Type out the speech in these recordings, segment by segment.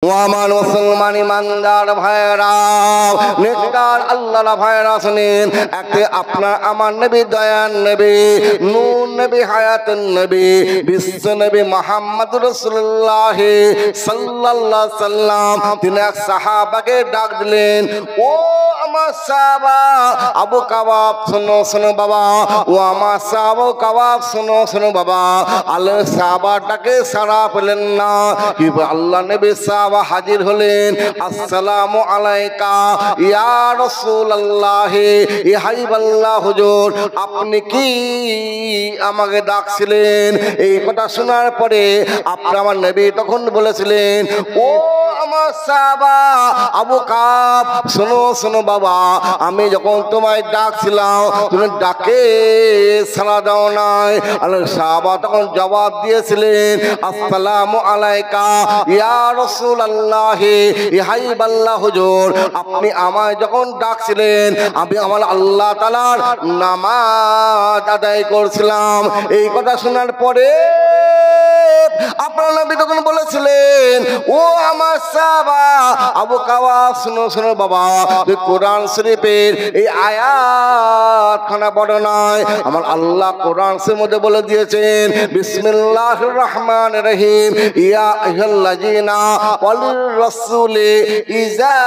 ওয়ামান মুসলমান ইমানদার ভাইরা নেককার আল্লাহর ভাইরা শুনেন, একটা আপনার আমার নবী, দয়ার নবী, নূর নবী, হায়াতুন নবী, বিশ্ব নবী মুহাম্মদ রাসূলুল্লাহ সাল্লাল্লাহু আলাইহি সাল্লাম তিনি এক সাহাবাকে ডাক দিলেন, ও আমার সাহাবা আবু কাবাব, শোনো শোনো বাবা, ও আমার সাহাবা কাবাব, শোনো শোনো বাবা। আল্লাহ সাহাবাটাকে সাড়া পেলেন না, আল্লাহ নবী সাহাবা হাজির হলেন। আসসালামু আলাইকা ইয়া রাসূলুল্লাহ, ইয়া হাবিবাল্লাহ, হুজুর আপনি কি আমাকে ডাকছিলেন? এই কথা শোনার পরে আপনি আমার নবী তখন বলেছিলেন, ও আমার সাহাবা আবু কাব, শোনো শোনো বাবা, আমি যখন তোমায় ডাকছিলাম তুমি ডাকে সাড়া দাও নাই। আল্লাহ সাহাবা তখন জবাব দিয়েছিলেন, আসসালামু আলাইকা ইয়া রাসূলুল্লাহ, ইয়া হাবিবাল্লাহ, হুজুর আপনি আমায় যখন ডাকছিলেন আমি আমার আল্লাহ তাআলার নামাজ আদায় করছিলাম। এই কথা শোনার পরে আপনার নবী তখন বলেছিলেন, ও আমার সাহাবা আবু কাওয়াব, শুনো শুনো বাবা, কোরআন শরীফের এই আয়াতখানা বড় নয়, আমার আল্লাহ কোরআন শরীফের মধ্যে বলে দিয়েছেন, বিসমিল্লাহির রহমানির রহিম, ইয়া আইয়ুহাল্লাযীনা ওয়ালির রাসূলি ইজা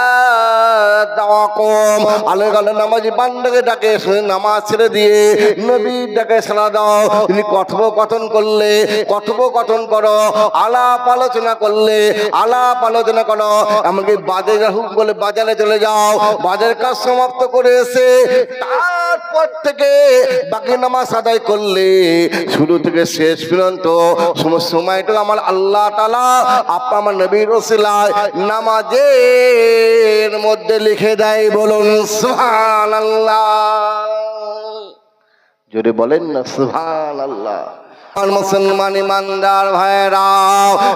দাওয়াকুম। আল্লাহ নামাজি বান্দাকে ডাকে, শুনে নামাজ ছেড়ে দিয়ে নবীর ডাকে সাড়া দাও। তিনি কথোপকথন করলে কথোপকথন করো, আলাপ আলোচনা করলে আলাপ আলোচনা করো, এমনকি বাজারে হুক বলে বাজারে চলে যাও, বাজারের কাজ সমাপ্ত করে এসে তারপর থেকে বাকি নামাজ আদায় করলে শুরু থেকে শেষ পর্যন্ত সমস্ত সময়টা আমার আল্লাহ তাআলা আপনি আমার নবীর ওসিলায় নামাজের মধ্যে লিখে দেয়। বলুন সুবহানাল্লাহ, জোরে বলেন না সুবহানাল্লাহ। মুসলমান ইমানদার ভাইরা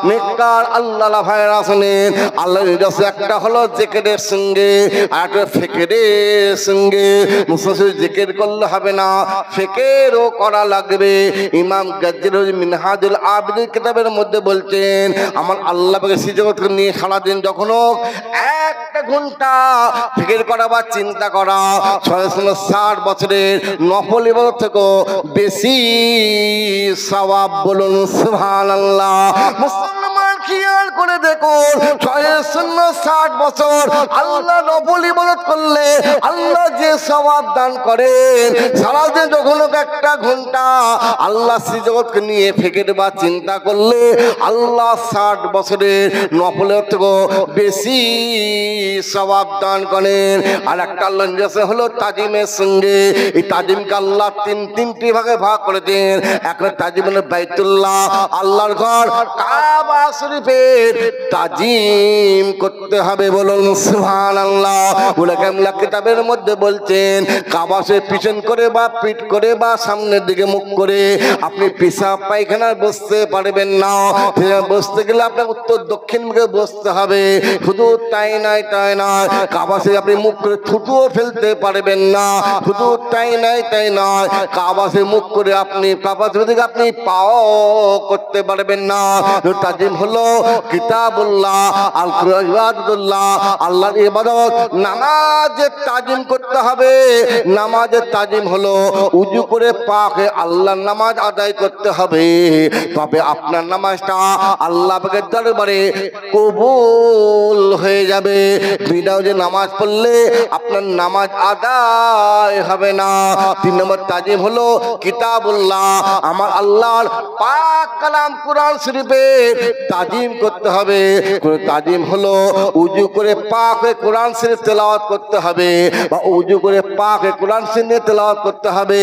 নেককার আল্লাহর ভাইরা শুনেন, আল্লাহর রাসূল একটা হলো জিকিরের সঙ্গে আর একটা ফিকিরের সঙ্গে। মুসলমান জিকির করলে হবে না, ফিকিরও করা লাগবে। ইমাম গাজ্জালি মিনহাজুল আবিদিন কিতাবের মধ্যে বলছেন, আমার আল্লাহ পাকের সৃষ্টি নিয়ে সারাদিন যখন একটা ঘন্টা ফিকির করা বা চিন্তা করা ৬৬০ বছরের নফল ইবাদত থেকে বেশি সওয়াব। বলুন সুবহানাল্লাহ। মুসলমান খেয়াল করে দেখুন, ৬৬০ বছর আল্লাহ নফল ইবাদত করলে আল্লাহ যে সওয়াব দান করেন, সারাদিন যখন একটা ঘন্টা আল্লাহ সৃষ্টিকে নিয়ে ফিকির বা চিন্তা করলে আল্লাহ ৬০ বছরের নফলের থেকে বেশি সওয়াব দান করেন। আর একটা আল্লাহ হলো তাজিমের সঙ্গে। এই তাজিমকে আল্লাহ তিনটি ভাগে ভাগ করে দেন। একটা তাজিম হলো বাইতুল্লাহ, আল্লাহর ঘর কাবা শরীফের তাজিম করতে হবে। বলুন সুবহানাল্লাহ। উলামা কিতাবের মধ্যে বলছেন, কাবা শরীফ পিছন করে বা পিঠ করে বা সামনের দিকে মুখ করে আপনি পেশাব পায়খানায় বসতে পারবেন না। বসতে গেলে আপনার উত্তর দক্ষিণ মুখে বসতে হবে। শুধু তাই নয় কাবা শরীফ আপনি মুখ করে থুতুও ফেলতে পারবেন না। শুধু তাই নয় কাবা শরীফ মুখ করে আপনি কাবা শরীফ থেকে আপনি পাও করতে পারবেন না। তাজিম হলো কিতাবুল্লাহ, আল কুরআন, ইবাদতুল্লাহ, আল্লাহর ইবাদত। নামাজের তাজিম করতে হবে। নামাজের তাজিম হলো উযু করে পাক হয়ে আল্লাহর নামাজ আদায় করতে হবে, তবে আপনার নামাজটা আল্লাহ পাকের দরবারে কবুল হয়ে যাবে। বিনা যে নামাজ পড়লে আপনার নামাজ আদায় হবে না। ৩ নম্বর তাজিম হলো কিতাবুল্লাহ, আমার আল্লাহর পাক কালাম কুরআন শরীফের তাজিম করতে হবে। তাজিম হলো উযু করে পাক হয়ে কুরআন শরীফ তেলাওয়াত করতে হবে, বা উযু করে পাক হয়ে কুরআন শরীফ তেলাওয়াত করতে হবে।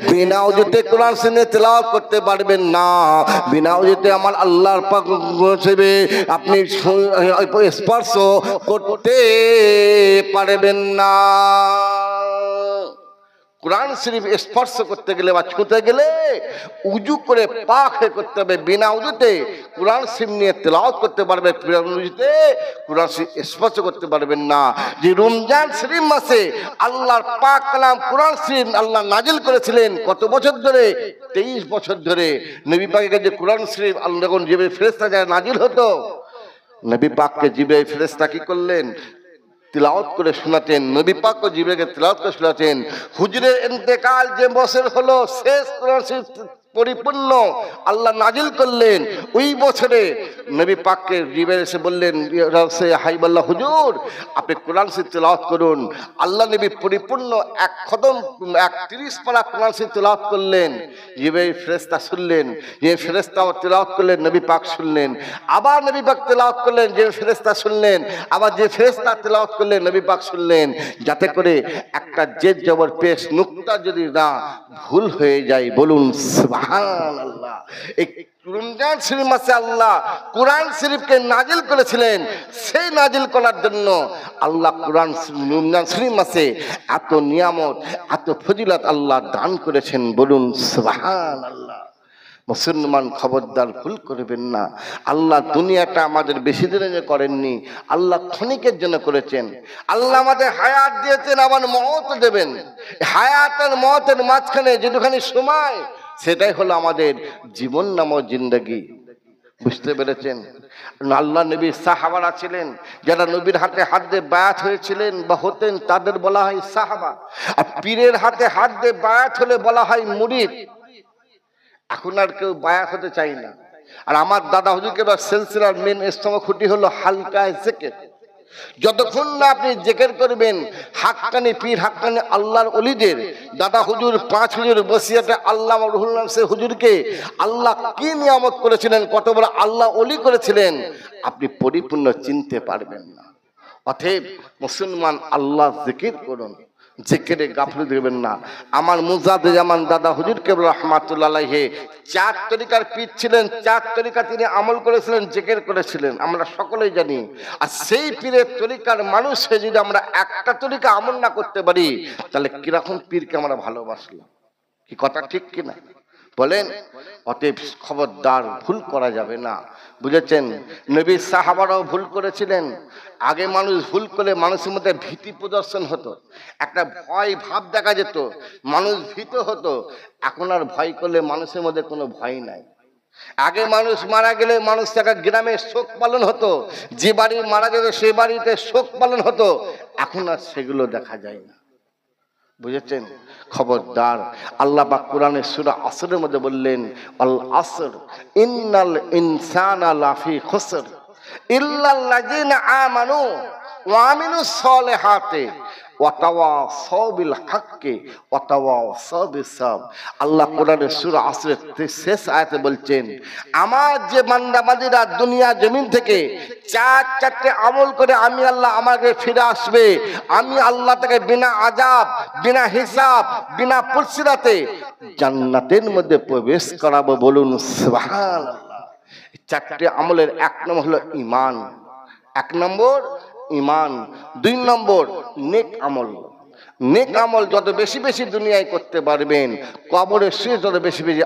বিনা উযুতে কুরআন শরীফ তেলাওয়াত করতে পারবেন না। বিনা উযুতে আমার আল্লাহর পাক শরীফে আপনি স্পর্শ করতে পারবেন না। কুরআন শরীফ স্পর্শ করতে গেলে বা ছুঁতে গেলে উযু করে পাক হয়ে করতে হবে। বিনা উযুতে কুরআন শরীফ নিয়ে তেলাওয়াত করতে পারবে, বিনা উযুতে কুরআন শরীফ স্পর্শ করতে পারবেন না। যে রমজান শরীফ মাসে আল্লাহর পাক কালাম কুরআন শরীফ আল্লাহ নাজিল করেছিলেন কত বছর ধরে? 23 বছর ধরে। নবী পাকের যে কুরআন শরীফ আল্লাহ যখন যে ফেরেশতা যায় নাজিল হতো, নবী পাককে জিবরাইল ফেরেশতা কি করলেন? তিলাওয়াত করে শোনাতেন। নবী পাক ও জিবরাইলকে তিলাওয়াত করে শোনাতেন। হুজুরের ইন্তেকাল যে বছর হলো, শেষ কোরআন শরীফ পরিপূর্ণ আল্লাহ নাজিল করলেন, ওই বছরে নবী পাককে জিবরাইল এসে বললেন, হাইবাল্লাহ হুজুর, আপনি কোরআন শরীফ তিলাওয়াত করুন। আল্লাহ নবী পরিপূর্ণ এক খতম 31 পারা কোরআন শরীফ তিলাওয়াত করলেন। জিবরাইল ফেরেশতা শুনলেন, যে ফেরেশতা তিলাওয়াত করলেন, নবী পাক শুনলেন। আবার নবী পাক তিলাওয়াত করলেন, যে ফেরেশতা শুনলেন। আবার যে ফেরেশতা তিলাওয়াত করলেন, নবী পাক শুনলেন। যাতে করে একটা জেদ জবর পেশ নুক্তা যদি না ভুল হয়ে যায়, বলুন সুবহানাল্লাহ। এই রমজান শরীফ মাসে আল্লাহ কোরআন শরীফকে নাজিল করেছিলেন। সেই নাজিল করার জন্য আল্লাহ কোরআন রমজান শরীফ মাসে এত নিয়ামত, এত ফজিলত আল্লাহ দান করেছেন, বলুন সুবহানাল্লাহ। মুসলমান খবরদার ভুল করবেন না। আল্লাহ দুনিয়াটা আমাদের বেশি দিনের করেননি, আল্লাহ ক্ষণিকের জন্য করেছেন। আল্লাহ আমাদের হায়াত দিয়েছেন, আবার মওত দেবেন। হায়াত আর মওতের মাঝখানে যেটুখানি সময়, সেটাই হলো আমাদের জীবন নামক জিন্দেগি। বুঝতে পেরেছেন? আল্লাহ নবীর সাহাবারা ছিলেন, যারা নবীর হাতে হাত দিয়ে বায়াত হয়েছিলেন বা হতেন, তাদের বলা হয় সাহাবা। আর পীরের হাতে হাত দিয়ে বায়াত হলে বলা হয় মুরিদ। এখন আর কেউ বায়াত হতে চাই না। আর আমার দাদা হুজুরকে বা সিলসিলার মেন স্তম্ভ খুঁটি হলো হালকা জিকির। যতক্ষণ না আপনি জিকির করবেন, হাক্কানি পীর, হাক্কানি আল্লাহর ওলিদের, দাদা হুজুর, পাঁচ হুজুর বসিয়াতে আল্লাহ রুহুল নাসে হুজুরকে আল্লাহ কি নিয়ামত করেছিলেন, কত বড় আল্লাহ ওলি করেছিলেন, আপনি পরিপূর্ণ চিনতে পারবেন না। অতএব মুসলমান আল্লাহ জিকির করুন, জিকিরে গাফলতি দেবেন না। আমার মুজাদ্দিদ জামান দাদা হুজুর কেবল রাহমাতুল্লাহ আলাইহি 4 তরিকার পীর ছিলেন। 4 তরিকা তিনি আমল করেছিলেন, জিকির করেছিলেন, আমরা সকলেই জানি। আর সেই পীরের তরিকার মানুষ হয়ে যদি আমরা একটা তরিকা আমল না করতে পারি, তাহলে কিরকম পীরকে আমরা ভালোবাসলাম? কি কথা ঠিক কিনা বলেন? অতএব খবরদার ভুল করা যাবে না, বুঝেছেন? নবীর সাহাবারাও ভুল করেছিলেন। আগে মানুষ ভুল করলে মানুষের মধ্যে ভীতি প্রদর্শন হতো, একটা ভয় ভাব দেখা যেত, মানুষ ভীত হতো। এখন আর ভয় করলে মানুষের মধ্যে কোনো ভয় নাই। আগে মানুষ মারা গেলে মানুষ থেকে গ্রামে শোক পালন হতো, যে বাড়ি মারা যেত সে বাড়িতে শোক পালন হতো। এখন আর সেগুলো দেখা যায় না, বুঝেছেন? খবরদার। আল্লাহ পাক কোরআনের সূরা আসরের মধ্যে বললেন, আল আসর ইন্নাল ইনসানা লাফি খুসর ইল্লাল্লাযিনা আমানু ওয়া আমিলুস সলিহাতি ওয়া তাওয়াসাউ বিল হাক্কি ওয়া তাওয়াসাউ বিস সাবর। আল্লাহ কোরআনের সূরা আসরের শেষ আয়াতে বলছেন, আমার যে বান্দাবান্দীরা দুনিয়া জমিন থেকে 4 আমল করে আমি আল্লাহ আমাকে ফিরে আসবে, আমি আল্লাহ থেকে বিনা আযাব, বিনা হিসাব, বিনা পুরসিরাতে জান্নাতের মধ্যে প্রবেশ করাবো, বলুন সুবহানাল্লাহ। 4 আমলের 1 নম্বর হলো ঈমান, 1 নম্বর ঈমান। 2 নম্বর নেক আমল। নেক আমল যত বেশি বেশি দুনিয়ায় করতে পারবেন, কবরে শুয়ে যত বেশি বেশি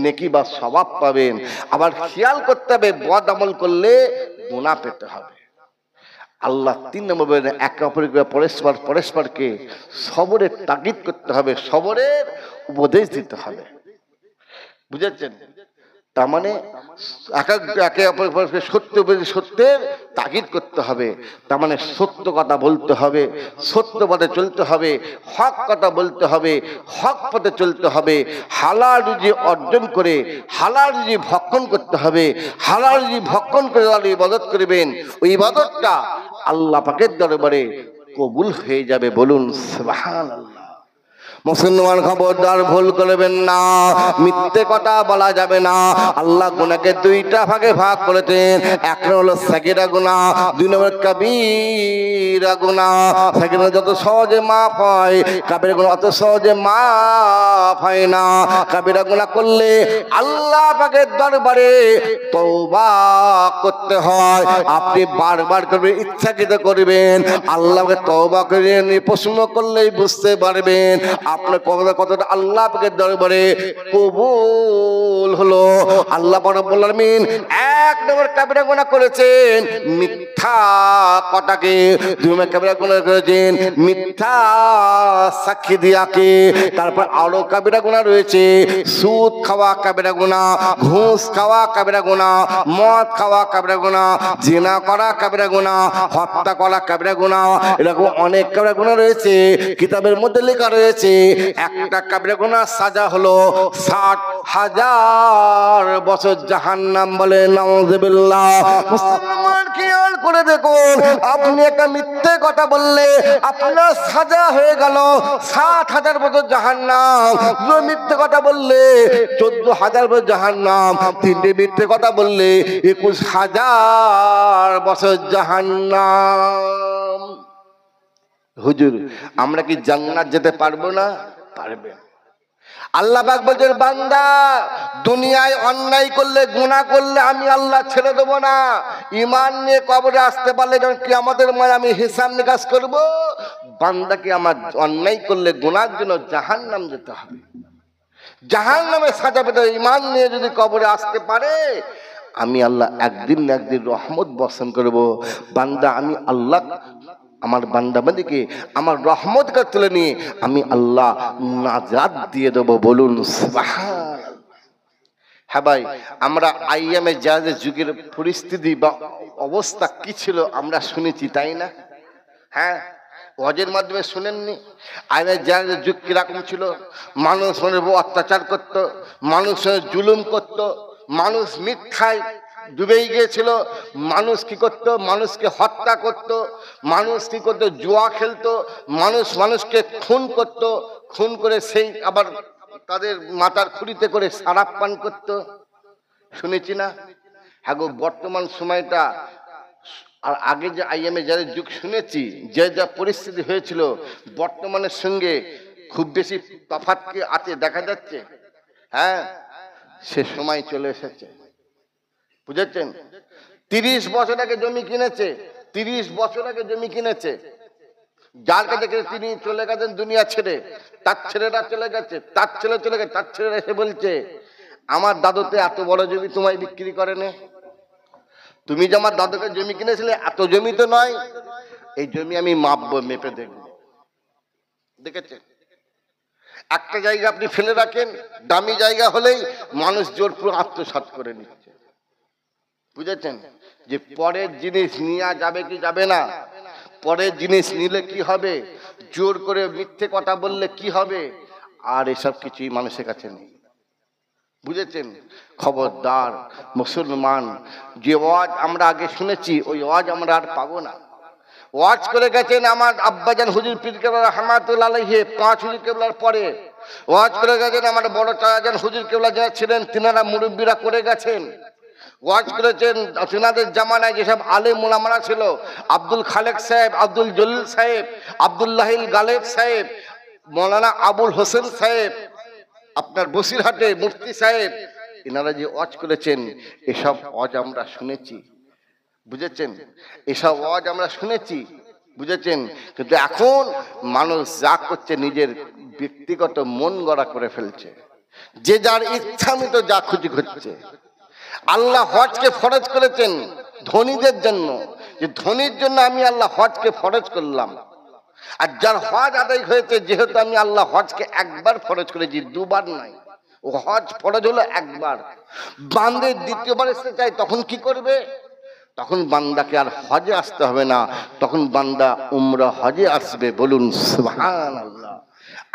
নেকি বা সওয়াব পাবেন। আবার খেয়াল করতে হবে, বদ আমল করলে গুনাহ পেতে হবে। আল্লাহ 3 নম্বর বলেন, একে অপরকে পরস্পরকে সবরের তাগিদ করতে হবে, সবরের উপদেশ দিতে হবে, বুঝেছেন? তার মানে একে অপরকে সত্যের তাগিদ করতে হবে। তার মানে সত্য কথা বলতে হবে, সত্য পথে চলতে হবে, হক কথা বলতে হবে, হক পথে চলতে হবে। হালাল রুজি অর্জন করে হালাল রুজি ভক্ষণ করতে হবে। হালাল রুজি ভক্ষণ করে ইবাদত করবেন, ওই ইবাদতটা আল্লাহ পাকের দরবারে কবুল হয়ে যাবে, বলুন সুবহানাল্লাহ। মুসলমান খবরদার ভুল করবেন না, মিথ্যে কথা বলা যাবে না। আল্লাহ গুনাহকে 2টা ভাগে ভাগ করেছেন, 1 নম্বর হলো সাগীরা গুনাহ, 2 নম্বর কাবীরা গুনাহ। সাগীরা যত সহজে মাফ হয়, কাবীরা গুনাহ অত সহজে মাফ হয় না। কাবীরা গুনাহ করলে আল্লাহ পাকের দরবারে তওবা করতে হয়। আপনি বারবার করবেন, ইচ্ছাকৃত করবেন, আল্লাহকে তওবা করে প্রশ্ন করলেই বুঝতে পারবেন আপনার কতটা আল্লাহ পাকের দরবারে কবুল হলো। আল্লাহ রাব্বুল আলামিন এক নম্বর কাবিরা গুনাহ করেছেন মিথ্যা কথাকে, দুই নম্বর কাবিরা গুনাহ করেছেন মিথ্যা সাক্ষী দিয়াকে। তারপর আরো কাবিরা গুনাহ রয়েছে সুদ খাওয়া কাবিরা গুনাহ, ঘুষ খাওয়া কাবিরা গুনাহ, মদ খাওয়া কাবিরা গুনাহ, জিনা করা কাবিরা গুনাহ, হত্যা করা কাবিরা গুনাহ। এরকম অনেক কাবিরা গুনাহ রয়েছে। কিতাবের মধ্যে লেখা রয়েছে একটা কাবিরা গুনাহ সাজা হলো 60,000 বছর জাহান্নাম। বলে নাউযুবিল্লাহ। মুসলমান খেয়াল করে দেখুন, আপনি একটা মিথ্যে কথা বললে আপনার সাজা হয়ে গেল 60,000 বছর জাহান্নাম। দুটো মিথ্যে কথা বললে 14,000 বছর জাহান্নাম। তিনটে মিথ্যে কথা বললে 21,000 বছর জাহান্নাম। হুজুর, আমরা কি জান্নাত যেতে পারবো না? পারবে। আল্লাহ পাক বলেন, বান্দা দুনিয়ায় অন্যায় করলে, গুনাহ করলে আমি আল্লাহ ছেড়ে দেবো না। ঈমান নিয়ে কবরে আসতে পারলে যখন কিয়ামতের মাঠে আমি হিসাব নিকাশ করব, বান্দাকে আমার অন্যায় করলে গুনাহের জন্য জাহান্নাম যেতে হবে। জাহান্নামে সাজা পেতে ঈমান নিয়ে যদি কবরে আসতে পারে, আমি আল্লাহ একদিন না একদিন রহমত বর্ষণ করব। বান্দা আমি আল্লাহ আমার বান্দাবান্দিকে আমার রহমতকে তুলে নিয়ে আমি আল্লাহ নাজাত দিয়ে দেবো। বলুন সুবহানাল্লাহ। হ্যাঁ ভাই, আমরা আইয়ামে জাহাজের যুগের পরিস্থিতি বা অবস্থা কি ছিল আমরা শুনেছি, তাই না? হ্যাঁ, ওয়াজের মাধ্যমে শুনেননি? আইয়ামে জাহাজের যুগ কিরকম ছিল? মানুষ অত্যাচার করত, মানুষ জুলুম করত, মানুষ মিথ্যায় ডুবেই গিয়েছিল, মানুষ কি করত? মানুষকে হত্যা করত, মানুষ কি করত? জুয়া খেলতো, মানুষ মানুষকে খুন করত, খুন করে সেই আবার তাদের মাথার খুঁড়িতে করে শরাব পান করত। শুনেছি না? হ্যাঁ গো, বর্তমান সময়টা আর আগে যে আইএমএ যাদের যুগ শুনেছি, যে যা পরিস্থিতি হয়েছিল, বর্তমানের সঙ্গে খুব বেশি তফাৎ কি আছে দেখা যাচ্ছে? হ্যাঁ, সে সময় চলে এসেছে। বুঝেছেন? 30 বছর আগে জমি কিনেছে, 30 বছর আগে জমি কিনেছে, যার কাছে তিনি চলে গেছেন দুনিয়া ছেড়ে, তার ছেলেরা চলে গেছে, তার ছেলে চলে গেছে, তার ছেলেরা এসে বলছে আমার দাদুতে এত বড় জমি তোমায় বিক্রি করে নে, তুমি যে আমার দাদুকে জমি কিনেছিলে এত জমি তো নয়, এই জমি আমি মাপবো, মেপে দেখবো। দেখেছেন? একটা জায়গা আপনি ফেলে রাখেন, দামি জায়গা হলেই মানুষ জোরপূর্বক আত্মসাৎ করে নিচ্ছে। বুঝেছেন? যে পরের জিনিস নেওয়া যাবে কি যাবে না, পরের জিনিস নিলে কি হবে, জোর করে মিথ্যে কথা বললে কি হবে, আর এসব কিছুই মানুষের কাছে নেই। বুঝেছেন? খবরদার মুসলমান, যে ওয়াজ আমরা আগে শুনেছি ওই ওয়াজ আমরা আর পাবো না। ওয়াজ করে গেছেন আমার আব্বাজান হুজুর পীর কেবলা রাহমাতুল্লাহ আলাইহি, 5 হুজুর কেবলার পরে ওয়াজ করে গেছেন আমার বড় চাচাজান হুজুর কেবলা যারা ছিলেন, তিনারা মুরব্বীরা করে গেছেন। ওয়াজ করেছেন তিনাদের জামানায় যেসব আলেম ওলামারা ছিল, আব্দুল খালেক সাহেব, আব্দুল জলিল সাহেব, আব্দুল্লাহিল গালেব সাহেব, মৌলানা আবুল হোসেন সাহেব, আপনার বসিরহাটে মুফতি সাহেব, এনারা যে ওয়াজ করেছেন, এসব ওয়াজ আমরা শুনেছি। বুঝেছেন? এসব ওয়াজ আমরা শুনেছি। বুঝেছেন? কিন্তু এখন মানুষ যা করছে নিজের ব্যক্তিগত মন গড়া করে ফেলছে, যে যার ইচ্ছা মতো যা খুশি করছে। আল্লাহ হজকে ফরজ করেছেন ধনীদের জন্য, যে ধনীর জন্য আমি আল্লাহ হজকে ফরজ করলাম। আর যার হজ আদায় হয়েছে, যেহেতু আমি আল্লাহ হজকে একবার ফরজ করেছি, দুবার নাই, ও হজ ফরজ হলো একবার। বান্দে দ্বিতীয়বার আসতে চাই, তখন কি করবে? তখন বান্দাকে আর হজে আসতে হবে না, তখন বান্দা উমরা হজে আসবে। বলুন সুবহানাল্লাহ।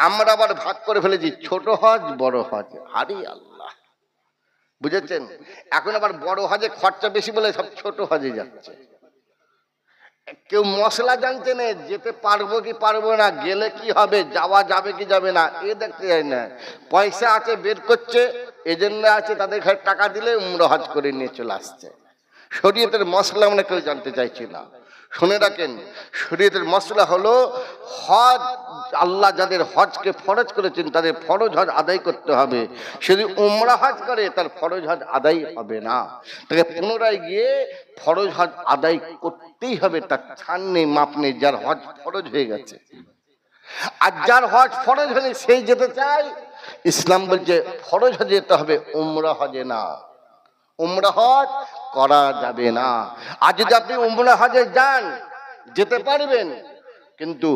আমরা আবার ভাগ করে ফেলেছি ছোট হজ বড় হজ। আরে আল্লাহ, বুঝেছেন? এখন আবার বড় হজে খরচা বেশি বলে সব ছোট হজে যাচ্ছে। কেউ মশলা জানছে না, যেতে পারবো কি পারবো না, গেলে কি হবে, যাওয়া যাবে কি যাবে না, এ দেখতে যায় না। পয়সা আছে বের করছে, এজন্য আছে তাদের ঘরে টাকা দিলে উমরা হজ করে নিয়ে চলে আসছে। শরীয়তের মশলা আমরা কেউ জানতে চাইছি না। শুনে রাখেন, শরীয়তের মশলা হলো হজ। আল্লাহ যাদের হজকে ফরজ করেছেন তাদের ফরজ হজ আদায় করতে হবে। সে যদি উমরা হজ করে তার ফরজ হজ আদায় হবে না, তাকে পুনরায় গিয়ে ফরজ হজ আদায় করতেই হবে। তার ছাড় নেই, মাপ নেই, যার হজ ফরজ হয়ে গেছে। আর যার হজ ফরজ হলে সেই যেতে চায়, ইসলাম বলছে ফরজ হজে যেতে হবে, উমরা হজে না। উমরা হজ করা যাবে না। আর যদি আপনি উমরা হজে যান, যেতে পারবেন, কিন্তু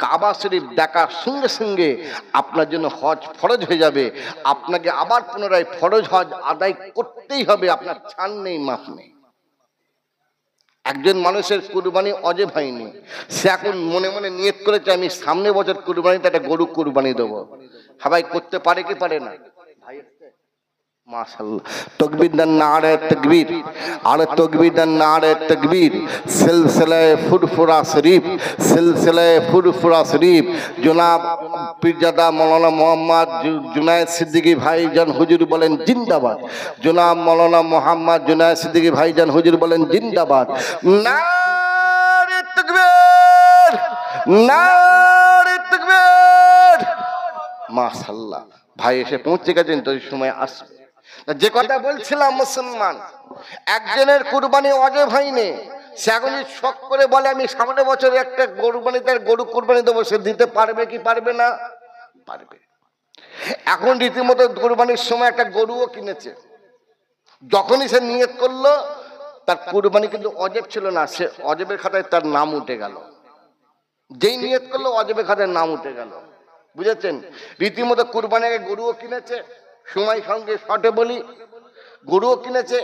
কাবা শরীফ দেখার সঙ্গে সঙ্গে আপনার জন্য হজ ফরজ হয়ে যাবে। আপনাকে আবার পুনরায় ফরজ হজ আদায় করতেই হবে, আপনার ছাড় নেই, মাফ নেই। একজন মানুষের কুরবানি অজেব হয়নি, সে এখন মনে মনে নিয়ত করেছে আমি সামনে বছর কুরবানিতে একটা গরু কুরবানি দেবো। সবাই করতে পারে কি পারে না? মাশাআল্লাহ, তাকবীর দেন, নারে তাকবীর, আর তাকবীর দেন, নারে তাকবীর। সিলসিলায়ে ফুরফুরা শরীফ, সিলসিলায়ে ফুরফুরা শরীফ জনাব পীরজাদা মাওলানা মোহাম্মদ জুনায়েদ সিদ্দিকী ভাইজান হুজুর বলেন জিন্দাবাদ। জনাব মাওলানা মোহাম্মদ জুনায়েদ সিদ্দিকী ভাইজান হুজুর বলেন জিন্দাবাদ। নারে তাকবীর, নারে তাকবীর। মাশাআল্লাহ, ভাই এসে পৌঁছে গেছেন, তো এই সময় আসবে। যে কথা বলছিলাম, মুসলমান একজনের কুরবানি ওয়াজিব হয়নি, সে এখন শখ করে বলে আমি সামনে বছর একটা গরু কুরবানি দেবো, সে দিতে পারবে কি পারবে না? পারবে। এখন রীতিমতো কুরবানির সময় একটা গরুও কিনেছে, যখনই সে নিয়ত করলো, তার কুরবানি কিন্তু ওয়াজিব ছিল না, সে ওয়াজিবের খাতায় তার নাম উঠে গেল। যেই নিয়ত করলো ওয়াজিবের খাতায় নাম উঠে গেল, বুঝেছেন? রীতিমতো কুরবানি আগে গরুও কিনেছে, সময় সঙ্গে শর্টে বলি, গরুও কিনেছে,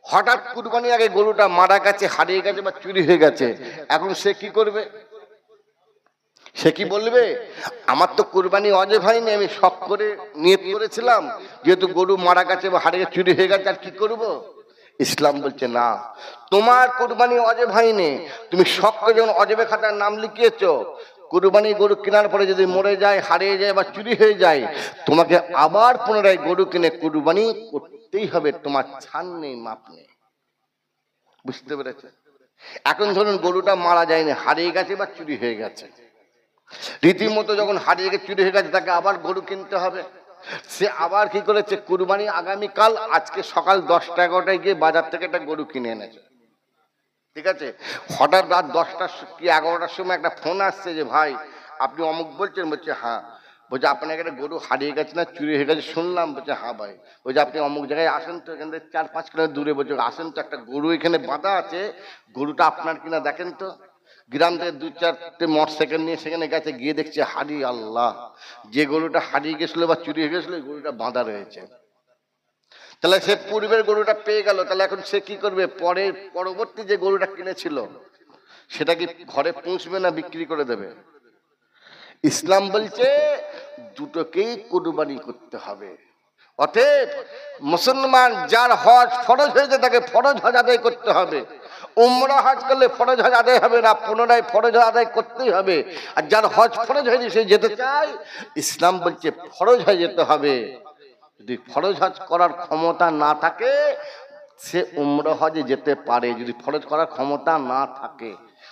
হঠাৎ কুরবানি আগে গরুটা মারা গেছে, হারিয়ে গেছে বা চুরি হয়ে গেছে। এখন সে কি করবে? সে কি বলবে? আমার তো কুরবানি ওয়াজিব হয়নি, আমি শখ করে নিয়ত করেছিলাম, যেহেতু গরু মারা গেছে বা হারিয়ে চুরি হয়ে গেছে, আর কি করব? ইসলাম বলছে না, তোমার কুরবানি ওয়াজিব হয়নি, তুমি শখ করে যখন ওয়াজিবের খাতায় নাম লিখিয়েছো, কুরবানি গরু কেনার পরে যদি মরে যায়, হারিয়ে যায় বা চুরি হয়ে যায়, তোমাকে আবার পুনরায় গরু কিনে কুরবানি করতেই হবে, তোমার ছাড় নেই, মাপ নেই। বুঝতে পেরেছে? এখন ধরুন গরুটা মারা যায়নি, হারিয়ে গেছে বা চুরি হয়ে গেছে, রীতিমতো যখন হারিয়ে গেছে, চুরি হয়ে গেছে, তাকে আবার গরু কিনতে হবে। সে আবার কি করেছে, কুরবানি আগামীকাল, আজকে সকাল 10টা-11টায় গিয়ে বাজার থেকে একটা গরু কিনে এনেছে, ঠিক আছে? হঠাৎ রাত 10টা কি 11টার সময় একটা ফোন আসছে যে ভাই আপনি অমুক বলছেন? বলছে হ্যাঁ। বলছে আপনার একটা গরু হারিয়ে গেছে না চুরি হয়ে গেছে শুনলাম? বলছে হ্যাঁ ভাই। বলছে আপনি অমুক জায়গায় আসেন তো, এখান থেকে 4-5 কিলোমিটার দূরে। বলছে আসেন তো, একটা গরু এখানে বাঁধা আছে, গরুটা আপনার কিনা দেখেন তো। গ্রাম থেকে 2-4টে মোটরসাইকেল নিয়ে সেখানে গেছে, গিয়ে দেখছে হারিয়ে, আল্লাহ, যে গরুটা হারিয়ে গেছিল বা চুরি হয়ে গেছিল, গরুটা বাঁধা রয়েছে। তাহলে সে পূর্বের গরুটা পেয়ে গেল, তাহলে এখন সে কি করবে? পরবর্তী যে গরুটা কিনেছিল সেটা কি ঘরে পৌঁছবে না বিক্রি করে দেবে? ইসলাম বলছে দুটোকেই কুরবানি করতে হবে। অতএব মুসলমান যার হজ ফরজ হয়েছে তাকে ফরজ হজ আদায় করতে হবে। উমরা হজ করলে ফরজ হজ আদায় হবে না, পুনরায় ফরজ হজ আদায় করতেই হবে। আর যার হজ ফরজ হয়নি সে যেতে চায়, ইসলাম বলছে ফরজ হয়ে যেতে হবে। যদি ফরজ হজ করার ক্ষমতা না থাকে সে উমরা হজে যেতে পারে, যদি ফরজ করার ক্ষমতা না থাকে।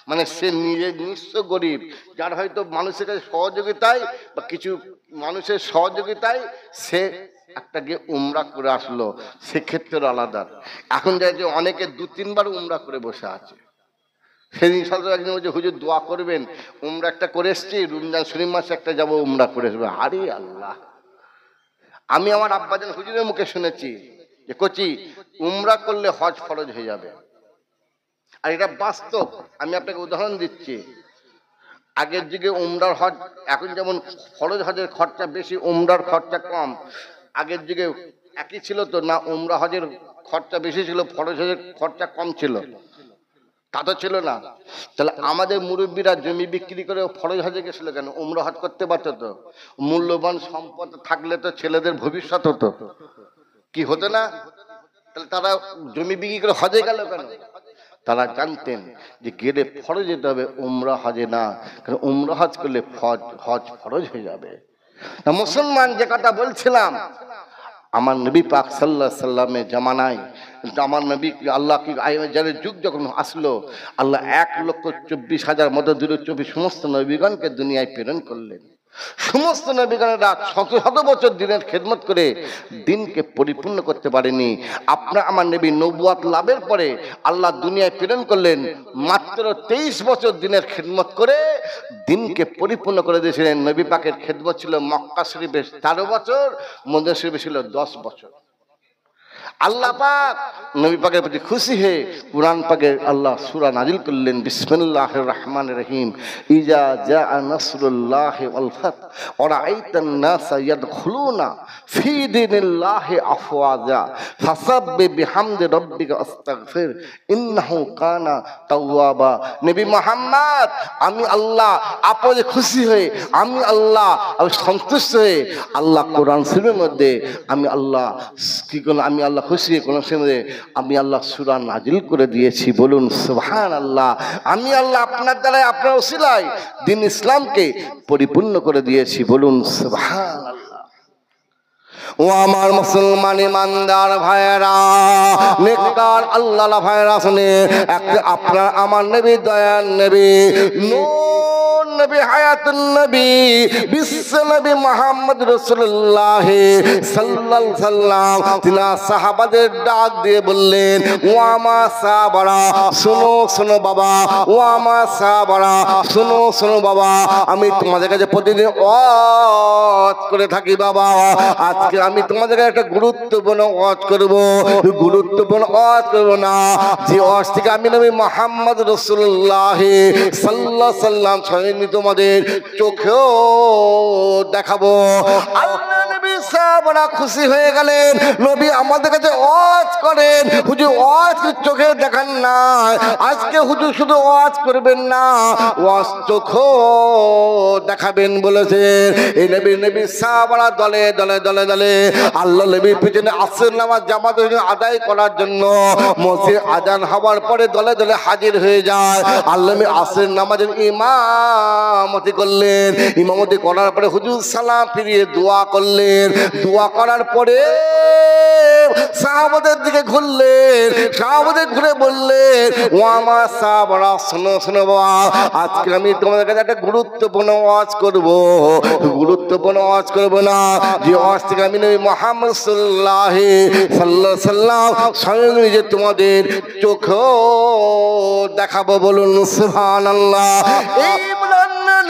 মানে সে নিজে নিঃস্ব গরিব, যার হয়তো মানুষের কাছে সহযোগিতায় বা কিছু মানুষের সহযোগিতায় সে একটা গিয়ে উমরা করে আসলো, সেক্ষেত্রে আলাদা। এখন যাই যে অনেকে 2-3 বার উমরা করে বসে আছে। সেদিন সাথে একদিন বলছে হুজুর দোয়া করবেন, উমরা একটা করে এসছি, রমজান শরীফ মাসে একটা যাবো, উমরা করে আসবো। আরে আল্লাহ, আমি আমার আব্বাজান হুজুরের মুখে শুনেছি যে কচি উমরা করলে হজ ফরজ হয়ে যাবে। আর এটা বাস্তব, আমি আপনাকে উদাহরণ দিচ্ছি। আগের যুগে উমরার হজ, এখন যেমন ফরজ হজের খরচা বেশি, উমরার খরচা কম। আগের যুগে একই ছিল তো না? উমরা হজের খরচা বেশি ছিল, ফরজ হজের খরচা কম ছিল? তা তো ছিল না। তাহলে আমাদের মুরব্বীরা জমি বিক্রি করে ফরজ হজে গেছিল কেন? উমরা হজ করতে পারতো তো। মূল্যবান সম্পদ থাকলে তো ছেলেদের ভবিষ্যৎ হতো, কি হতো না? তাহলে তারা জমি বিক্রি করে হজে গেল কেন? তারা জানতেন যে গেলে ফরজ যেতে হবে, উমরা হজে না, কারণ উমরা হজ করলে হজ ফরজ হয়ে যাবে। মুসলমান যে কথা বলছিলাম, আমার নবী পাক সাল্লাল্লাহু আলাইহি সাল্লামের জামানায়, আমার নবী আল্লাহ কি আইনের যুগ যখন আসলো, আল্লাহ 1,24,000 মতো 224 সমস্ত নবীগণকে দুনিয়ায় প্রেরণ করলেন। সমস্ত নবীগণেরা শত শত বছর দিনের খেদমত করে দিনকে পরিপূর্ণ করতে পারেনি। আপনার আমার নবী নবুয়াত লাভের পরে আল্লাহ দুনিয়ায় প্রেরণ করলেন, মাত্র 23 বছর দিনের খেদমত করে দিনকে পরিপূর্ণ করে দিয়েছিলেন। নবী পাকের খেদমত ছিল মক্কা শরীফে 13 বছর, মদিনা শরীফে ছিল 10 বছর। আল্লাহ পাক নবী পাকের প্রতি খুশি হয়ে কুরআন পাকের আল্লাহ সূরা নাজিল করলেন, বিসমিল্লাহির রহমানির রহিম, ইজা জাআ নাসরুল্লাহি ওয়াল ফাত ওয়া রাআইতান নাসা ইয়াদখুলুনা ফি দীনিল্লাহি আফওয়াজা ফাসাব্বিহ বিহামদি রাব্বিকা আস্তাগফির ইন্নাহু কানা তাওয়াবা। নবী মুহাম্মদ, আমি আল্লাহ আপনি খুশি হয়ে, আমি আল্লাহ সন্তুষ্ট হয়ে আল্লাহ কোরআন শরীফের মধ্যে আমি আল্লাহ কি করলাম, আমি আল্লাহ খুশি হয়ে কোরআন শরীফের মধ্যে আমি আল্লাহ সূরা নাজিল করে দিয়েছি। বলুন সুবহানাল্লাহ। আমি আল্লাহ আপনার দ্বারা আপনার ওসিলায় দ্বীন ইসলামকে পরিপূর্ণ করে দিয়েছি। বলুন সুবহানাল্লাহ। ও আমার মুসলমান ইমানদার ভাইয়েরা, নেককার আল্লাহ ভাইয়েরা, শুনে একটা আপনার আমার নবী, দয়ার নবী, নূর নবী, হায়াতুন নবী, বিশ্ব নবী মুহাম্মদ রাসূলুল্লাহ সাল্লাল্লাহু আলাইহি সাল্লাম তিনি সাহাবাদের ডাক দিয়ে বললেন, ও আমার সাহাবারা শোনো শোনো বাবা, ও আমার সাহাবারা শোনো শোনো বাবা, আমি তোমাদের কাছে প্রতিদিন ওয়াজ করে থাকি বাবা। আজকে আমি তোমাদের কাছে একটা গুরুত্বপূর্ণ ওয়াজ করব। গুরুত্বপূর্ণ ওয়াজ করব না, যে ওয়াজ থেকে আমি নবী মুহাম্মদ রাসূলুল্লাহ সাল্লাল্লাহু আলাইহি সাল্লাম স্বয়ং তোমাদের চোখেও দেখাবো। আল্লাহ নবী সাহাবারা খুশি হয়ে গেলেন, নবী আমাদের কাছে ওয়াজ করেন, হুজুর ওয়াজ চোখে দেখান না, আজকে হুজুর শুধু ওয়াজ করবেন না, ওয়াজ চোখেও দেখাবেন বলেছেন। এই নবী সাহাবারা দলে দলে দলে দলে আল্লাহ নবীর পিছনে আসর নামাজ জামাত আদায় করার জন্য মসজিদ আজান হওয়ার পরে দলে দলে হাজির হয়ে যায়। আল্লাহ নবী আসর নামাজের ইমামতি করলেন, ইমামতি করার পরে হুজুর সালাম ফিরিয়ে দোয়া করলেন। দোয়া করার পরে সাহাবাদের দিকে ঘুরলেন, সাহাবাদের ঘুরে বললেন, ও আমার সাহাবারা শোনো শোনো বাবা, আজকে আমি তোমাদের কাছে একটা গুরুত্বপূর্ণ ওয়াজ করব। গুরুত্বপূর্ণ ওয়াজ করব না, যে ওয়াজ থেকে আমি নবী মুহাম্মদ সাল্লাল্লাহু আলাইহি সাল্লাম স্বয়ং নিজে তোমাদের চোখেও দেখাবো। বলুন সুবহানাল্লাহ। এই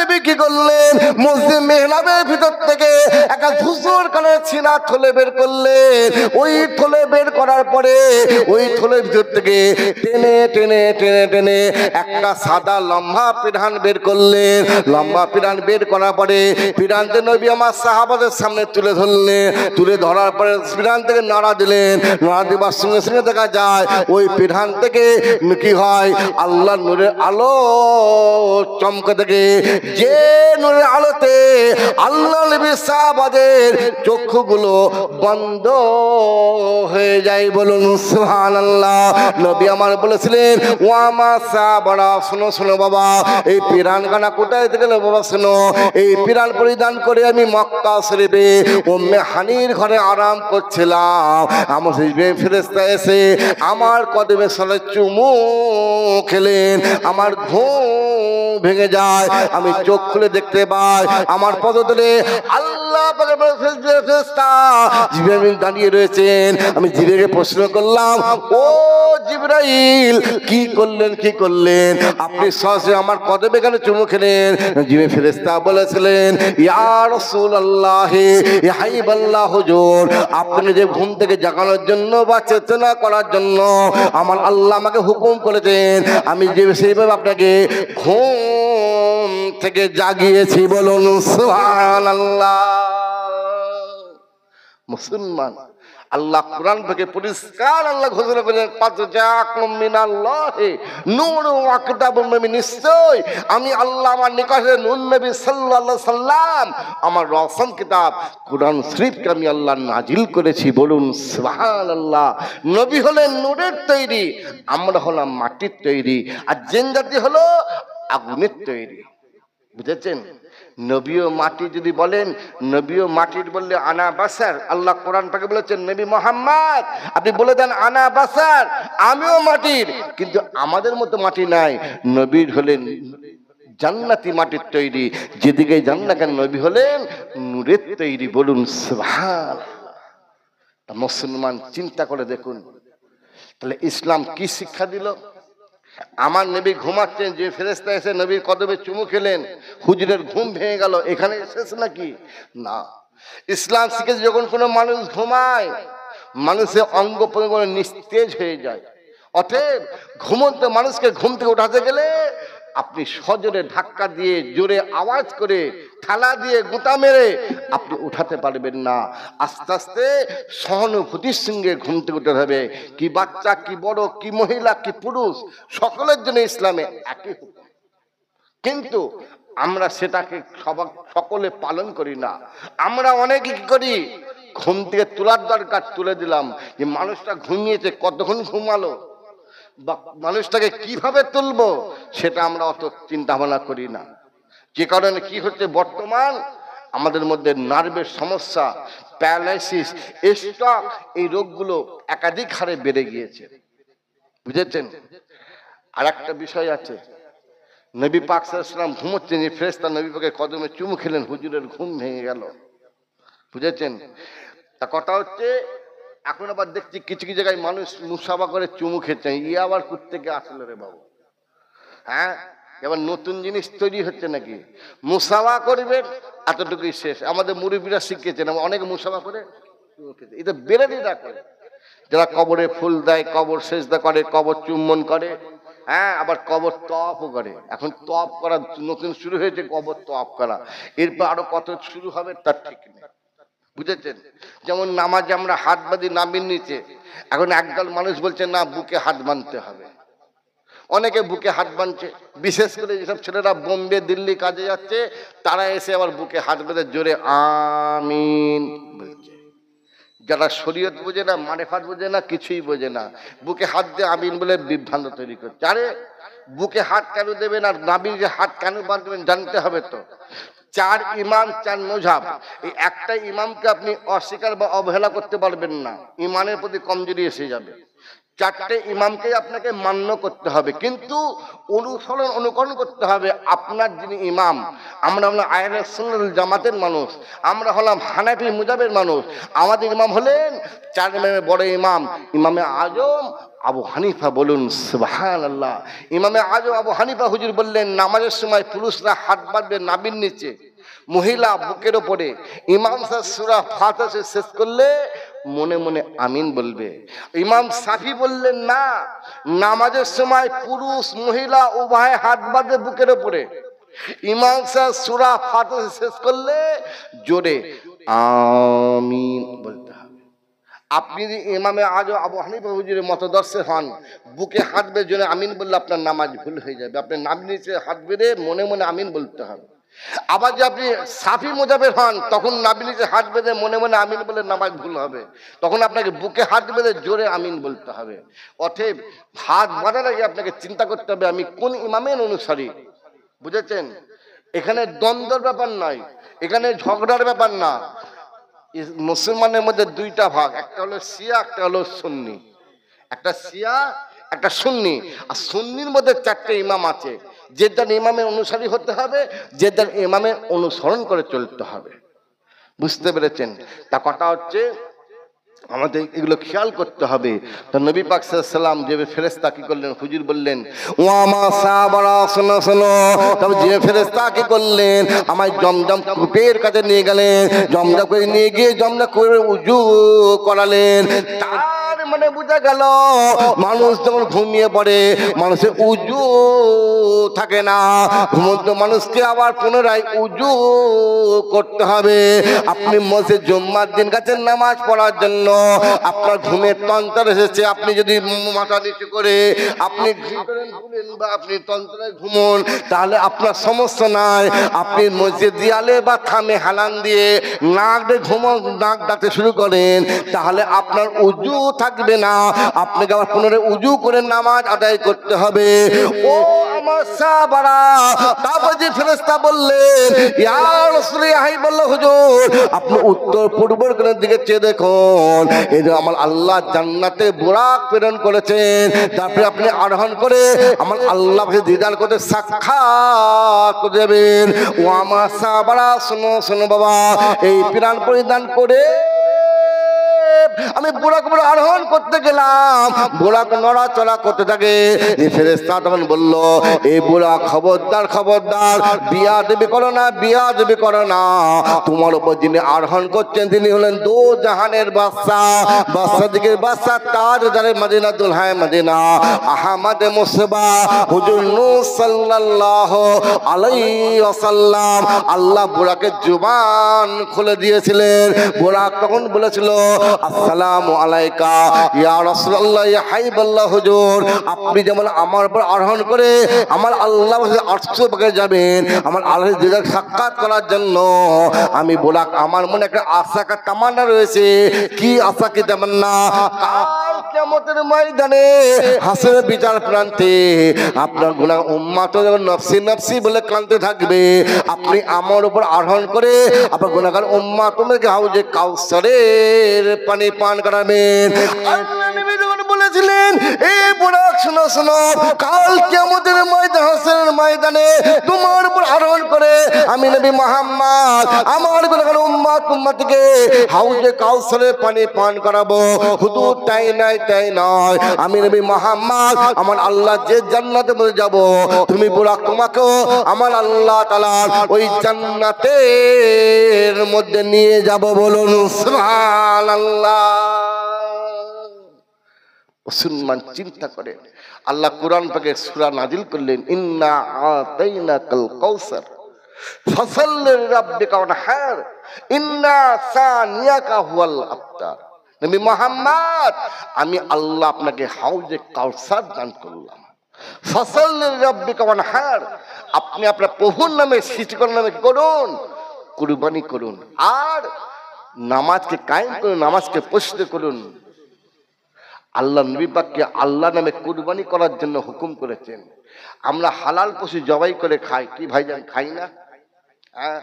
নবী কি করলেন, মসজিদ মেহরাবের ভিতর থেকে একটা ধূসর কানের ছিনা থলে বের করলেন। ওই থলে বের করার পরে ওই থলের ভিতর থেকে টেনে টেনে টেনে টেনে একটা সাদা লম্বা পিরান বের করলেন। লম্বা পিরান বের করার পরে পিরানতে নবী আমার সাহাবাদের সামনে তুলে ধরলেন। তুলে ধরার পরে পিরান থেকে নাড়া দিলেন। নাড়া দেওয়ার সঙ্গে সঙ্গে দেখা যায় ওই পিরান থেকে কি হয়, আল্লাহ নূরের আলো চমকে থাকে। যে নূরের আলোতে আল্লাহ নবী সাহাবাদের চক্ষুগুলো বন্ধ হয়ে যায়। বলুন সুবহানাল্লাহ। নবী আমার বলেছিলেন, ও আমার সাহাবারা শোনো শোনো বাবা, এই পিরানখানা কোথায় থেকে বাবা শোনো, এই পিরান পরিধান করে আমি মক্কা শরীফে উম্মে হানির ঘরে আরাম করছিলাম। আমার ফেরেশতা এসে আমার কদমে সলে চুমু খেলেন। আমার ঘুম ভেঙে যায়, আমি চোখ খুলে দেখতে পাই আমার পদতলে আল্লাহ পাকের ফেরেশতা জিবরাইল দাঁড়িয়ে রয়েছেন। আমি জিবরাইলকে প্রশ্ন করলাম, ও জিবরাইল কি করলেন কি করলেন, আপনি সহজে আমার কদমে কেন চুমু খেলেন? জিবরাইল ফেরেশতা বলেছিলেন, ইয়া রাসূলুল্লাহ, ইয়া হাবিবাল্লাহ হুজুর, আপনি যে ঘুম থেকে জাগানোর জন্য বা চেতনা করার জন্য আমার আল্লাহ আমাকে হুকুম করেছেন, আমি যে সেইভাবে আপনাকে ঘুম থেকে জাগিয়েছি। বলুন সুবহানাল্লাহ। মুসলমান, আল্লাহ কোরআন থেকে পরিষ্কার আল্লাহ ঘোষণা করেন, পাতজাকুম মিনাল্লাহি নূরুন ওয়া কিতাবুম মুবিন, নিশ্চয় আমি আল্লাহ আমার নিকটে নূর নবী সাল্লাল্লাহু আলাইহি সাল্লাম আমার রওশন কিতাব কোরআন শরীফকে আমি আল্লাহ নাজিল করেছি। বলুন সুবহানাল্লাহ। নবী হলেন নূরের তৈরি, আমরা হলাম মাটির তৈরি, আর জিন জাতি হলো আগুনের তৈরি। বুঝেছেন? নবীও মাটি যদি বলেন, নবীও মাটির বললে আনা বাসার, আল্লাহ কোরআন পাকে বলেছেন, নবী মুহাম্মদ আপনি বলে দেন আনা বাসার, আমিও মাটির, কিন্তু আমাদের মতো মাটি নাই। নবীর হলেন জান্নাতি মাটির তৈরি, যেদিকে যান না কেন নবী হলেন নূরের তৈরি। বলুন সুবহানাল্লাহ। মুসলমান চিন্তা করে দেখুন, তাহলে ইসলাম কি শিক্ষা দিল? আমার নবী ঘুমাচ্ছেন, যে ফেরেশতা এসে নবীর কদমে চুমু খেলেন, হুজুরের ঘুম ভেঙে গেল, এখানে শেষ নাকি? না, ইসলাম শিখেছে যখন কোনো মানুষ ঘুমায় মানুষের অঙ্গ প্রত্যঙ্গ নিস্তেজ হয়ে যায়। অতএব ঘুমন্ত মানুষকে ঘুম থেকে উঠাতে গেলে আপনি সজোরে ধাক্কা দিয়ে, জোরে আওয়াজ করে, ঠেলা দিয়ে, গুঁতা মেরে আপনি উঠাতে পারবেন না। আস্তে আস্তে সহানুভূতির সঙ্গে ঘুম থেকে উঠতে হবে। কি বাচ্চা, কি বড়, কি মহিলা, কি পুরুষ, সকলের জন্য ইসলামে একই হুকুম। কিন্তু আমরা সেটাকে সকলে পালন করি না। আমরা অনেকে কি করি, ঘুম থেকে তোলার দরকার, তুলে দিলাম, যে মানুষটা ঘুমিয়েছে, কতক্ষণ ঘুমালো বা মানুষটাকে কিভাবে তুলবো সেটা আমরা অত চিন্তা ভাবনা করি না। যে কারণে কি হচ্ছে, বর্তমান আমাদের মধ্যে নার্ভের সমস্যা, প্যারালাইসিস, স্ট্রোক, এই রোগগুলো একাধিক হারে বেড়ে গিয়েছে। বুঝেছেন? আর একটা বিষয় আছে, নবী পাক সাল্লাল্লাহু আলাইহি ওয়াসাল্লাম ঘুমোচ্ছেন, যে ফেরেশতা নবী পাকের কদমে চুমু খেলেন, হুজুরের ঘুম ভেঙে গেল। বুঝেছেন? তা কথা হচ্ছে, এখন আবার দেখছি কিছু কিছু জায়গায় মানুষ মুসাফা করে চুমু খেতে, ইয়ে আবার কোত্থেকে আসলে রে বাবু? হ্যাঁ, এবার নতুন জিনিস তৈরি হচ্ছে নাকি? মুসাফা করবেন, এতটুকুই শেষ। আমাদের মুরব্বীরা শিখিয়েছেন, অনেক মুসাফা করে চুমু খেতে, এটা বেরেলিরা করে। যারা কবরে ফুল দেয়, কবর সেজদা করে, কবর চুম্বন করে, হ্যাঁ, আবার কবর তওয়াফও করে। এখন তওয়াফ করা নতুন শুরু হয়েছে, কবর তওয়াফ করা, এরপর আরো কত শুরু হবে তার ঠিক নেই। বুঝেছেন? যেমন নামাজে আমরা হাত বাঁধি নামির নিচে, এখন একদল মানুষ বলছে না, বুকে হাত বাঁধতে হবে। অনেকে বুকে হাত বাঁধছে, বিশেষ করে যেসব ছেলেরা বোম্বে দিল্লি কাজে যাচ্ছে, তারা এসে আবার বুকে হাত বেঁধে জোরে আমিন বলছে। যারা শরীয়ত বোঝে না, মারেফাত বোঝে না, কিছুই বোঝে না, বুকে হাত দিয়ে আমিন বলে বিভ্রান্ত তৈরি করছে। আরে বুকে হাত কেন দেবেন আর নাবির যে হাত কেন বাঁধবেন জানতে হবে তো। চার ইমাম, চার মযহাব, এই একটা ইমামকে আপনি অস্বীকার বা অবহেলা করতে পারবেন না, ইমানের প্রতি কমজোরি এসে যাবে। চারটে ইমামকে আপনাকে মান্য করতে হবে, কিন্তু অনুকরণ করতে হবে আপনার যিনি ইমাম। আমরা হলাম আহলে সুন্নাত ওয়াল জামাতের মানুষ, আমরা হলাম হানাফি মুজাবের মানুষ। আমাদের ইমাম হলেন চার ইমামের বড় ইমাম, ইমামে আজম আবু হানিফা। বলুন সুবহানাল্লাহ। ইমামে আজম আবু হানিফা হুজুর বললেন, নামাজের সময় পুরুষরা হাত বাঁধবে নাভির নিচে, মহিলা বুকের ওপরে। ইমাম সাহেব সূরা ফাতিহা শেষ করলে মনে মনে আমিন বলবে। ইমাম শাফি বললেন না, নামাজের সময় পুরুষ মহিলা উভয় হাত বাঁধে বুকের ওপরে। ইমাম সাহেব সূরা ফাতিহা শেষ করলে জোরে আমিন বলতে হবে। আপনি যদি ইমামে আজম আবু হানিফা হুজুরের মতদর্শে হন, বুকে হাত বেঁধে জোরে আমিন বললে আপনার নামাজ ভুল হয়ে যাবে। আপনি নাভির নিচে হাত বেঁধে মনে মনে আমিন বলতে হবে। আবার যে আপনি সাফি মুজাবের হন, তখন নাভির নিচে হাত বেঁধে মনে মনে আমিন বলে নামাজ ভুল হবে। তখন আপনাকে বুকে হাত বেঁধে জোরে আমিন বলতে হবে। অতএব হাত বাঁধার আগে আপনাকে চিন্তা করতে হবে আমি কোন ইমামের অনুসারী। বুঝেছেন? এখানে দ্বন্দ্বের ব্যাপার নয়, এখানে ঝগড়ার ব্যাপার না। মুসলমানের মধ্যে দুইটা ভাগ, একটা হলো শিয়া, একটা হলো সুন্নি। একটা শিয়া, একটা সুন্নি। আর সুন্নির মধ্যে চারটে ইমাম আছে, যে যার ইমামের অনুসারী হতে হবে, যে যার ইমামের অনুসরণ করে চলতে হবে। বুঝতে পেরেছেন? তা কথা হচ্ছে আমাদের এগুলো খেয়াল করতে হবে। তো নবী পাক সাল্লাল্লাহু আলাইহি ওয়াসাল্লাম যে ফেরেশতা কি করলেন, হুজুর বললেন ও আমার সাহাবারা শোনো শোনো। তবে যে ফেরেশতা কি করলেন, আমায় জমজম কূপের কাছে নিয়ে গেলেন, জমজম করে নিয়ে গিয়ে জমজম করে উযু করালেন। তার মানে বোঝা গেল মানুষ যখন ঘুমিয়ে পড়ে মানুষের উযু থাকে না, ঘুমন্ত মানুষকে আবার পুনরায় উযু করতে হবে। আপনি মসজিদ জুম্মার দিন গেছেন নামাজ পড়ার জন্য, আপনার ঘুমের তন্ত্র এসেছে, আপনি যদি মাথা নিচু করে আপনি ঘুমেন বা আপনি তন্ত্রে ঘুমন, তাহলে আপনার সমস্যা নাই। আপনি মসজিদ দেয়ালে বা থামে হালান দিয়ে নাক দিয়ে নাক ডাকতে শুরু করেন, তাহলে আপনার উযু থাকবে না, আপনাকে আবার পুনরায় উযু করে নামাজ আদায় করতে হবে। ও আমার সাহাবারা তাবজি ফেরেশতা বললেন ইয়া রাসূল ইয়া হাবিবাল্লাহ হুজুর আপনি উত্তর পূর্বের কোণের দিকে চেয়ে দেখুন এই যে আমার আল্লাহ জান্নাতে বুরাক প্রেরণ করেছেন তারপরে আপনি আরোহণ করে আমার আল্লাহকে দিদার করতে সাক্ষাৎ করে দেবেন ও আমার সাহাবারা শোনো শোনো বাবা এই প্রাণ পরিধান করে আমি বুড়াক বুড়া আরোহণ করতে গেলাম বুড়াক নড়াচড়া করতে থাকে ফেরেশতা তখন বলল এই বুড়া খবরদার খবরদার বিয়া দেবী করো না বিয়া দেবী করো না তোমার উপর যিনি আরোহণ করছেন তিনি হলেন দো জাহানের বাদশাহ বাদশাহ দিকের বাদশাহ তাজদারে মদিনা দুলহায়ে মদিনা আহমদ মুসবা হুজুর নূর সাল্লাল্লাহু আলাইহি ওয়াসাল্লাম আল্লাহ বুড়াকে জুবান খুলে দিয়েছিলেন বুড়া তখন বলেছিল আসসালামু আলাইকা ইয়া রাসূলুল্লাহ ইয়া হাবিবাল্লাহ হুজুর আপনি যেমন আমার উপর আরোহণ করে আমার আল্লাহর কাছে 800 পাকে যাবেন আমার আল্লাহর দিদার সাক্ষাৎ করার জন্য আমি বলাক আমার মনে একটা আশা কা তামান্না রয়েছে কি আশা কি তামান্না কাল কিয়ামতের ময়দানে হাসরের বিচার প্রান্তে আপনার গুনাহ উম্মত যখন নফসি নফসি বলে ক্লান্তি থাকবে আপনি আমার উপর আরোহণ করে আপনার গুনাহগার উম্মত তোমাকে হাউজে কাউসারের পানি পান করাবেন আল্লাহ নবী যখন বলেছিলেন এই বুড়া শোনো শোনো কাল কিয়ামতের ময়দানে হাসরের ময়দানে তোমার উপর আরোহণ করে আমি নবী মুহাম্মদ আমার গুনাহগার উম্মতকে হাউজে কাউসারের পানি পান করাবো হুজুর তাই নয় আমি নবী মুহাম্মদ আমার আল্লাহ যে জান্নাতে বলে যাব তুমি বুড়া তোমাকেও আমার আল্লাহ তাআলা ওই জান্নাতের মধ্যে নিয়ে যাব বলুন সুবহানাল্লাহ মুসলমান চিন্তা করেন আল্লাহ কোরআন পাকে সূরা নাজিল করলেন ইন্না আতাইনাকাল কাউসার ফাসাল্লি লিরাব্বিকা ওয়ানহার ইন্না সানিয়াকা হুয়াল আবতার নবী মুহাম্মদ আমি আল্লাহ আপনাকে হাউজে কাউসার দান করলাম ফাসাল্লি লিরাব্বিকা ওয়ানহার আপনি আপনার প্রভুর নামে সৃষ্টিকর্তার নামে করুন কুরবানি করুন আর নামাজকে কায়েম করুন নামাজকে প্রতিষ্ঠিত করুন আল্লাহ নবী পাককে আল্লাহ নামে কুরবানি করার জন্য হুকুম করেছেন আমরা হালাল পশু জবাই করে খাই কি ভাইজান খাই না হ্যাঁ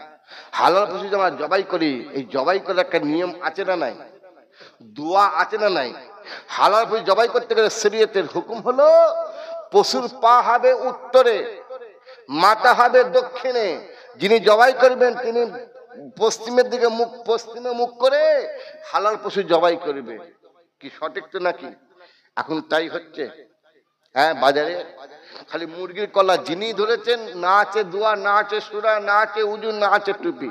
হালাল পশু আমরা জবাই করি এই জবাই করার একটা নিয়ম আছে না নাই দোয়া আছে না নাই হালাল পশু জবাই করতে গেলে শরীয়তের হুকুম হলো পশুর পা হবে উত্তরে মাথা হবে দক্ষিণে যিনি জবাই করবেন তিনি পশ্চিমের দিকে পশ্চিমে মুখ করে হালাল পশু জবাই করবে কি সঠিক তো নাকি এখন তাই হচ্ছে হ্যাঁ বাজারে খালি মুরগির কলা যিনি ধরেছেন না আছে দোয়া না আছে সূরা না আছে উযু না আছে টুপি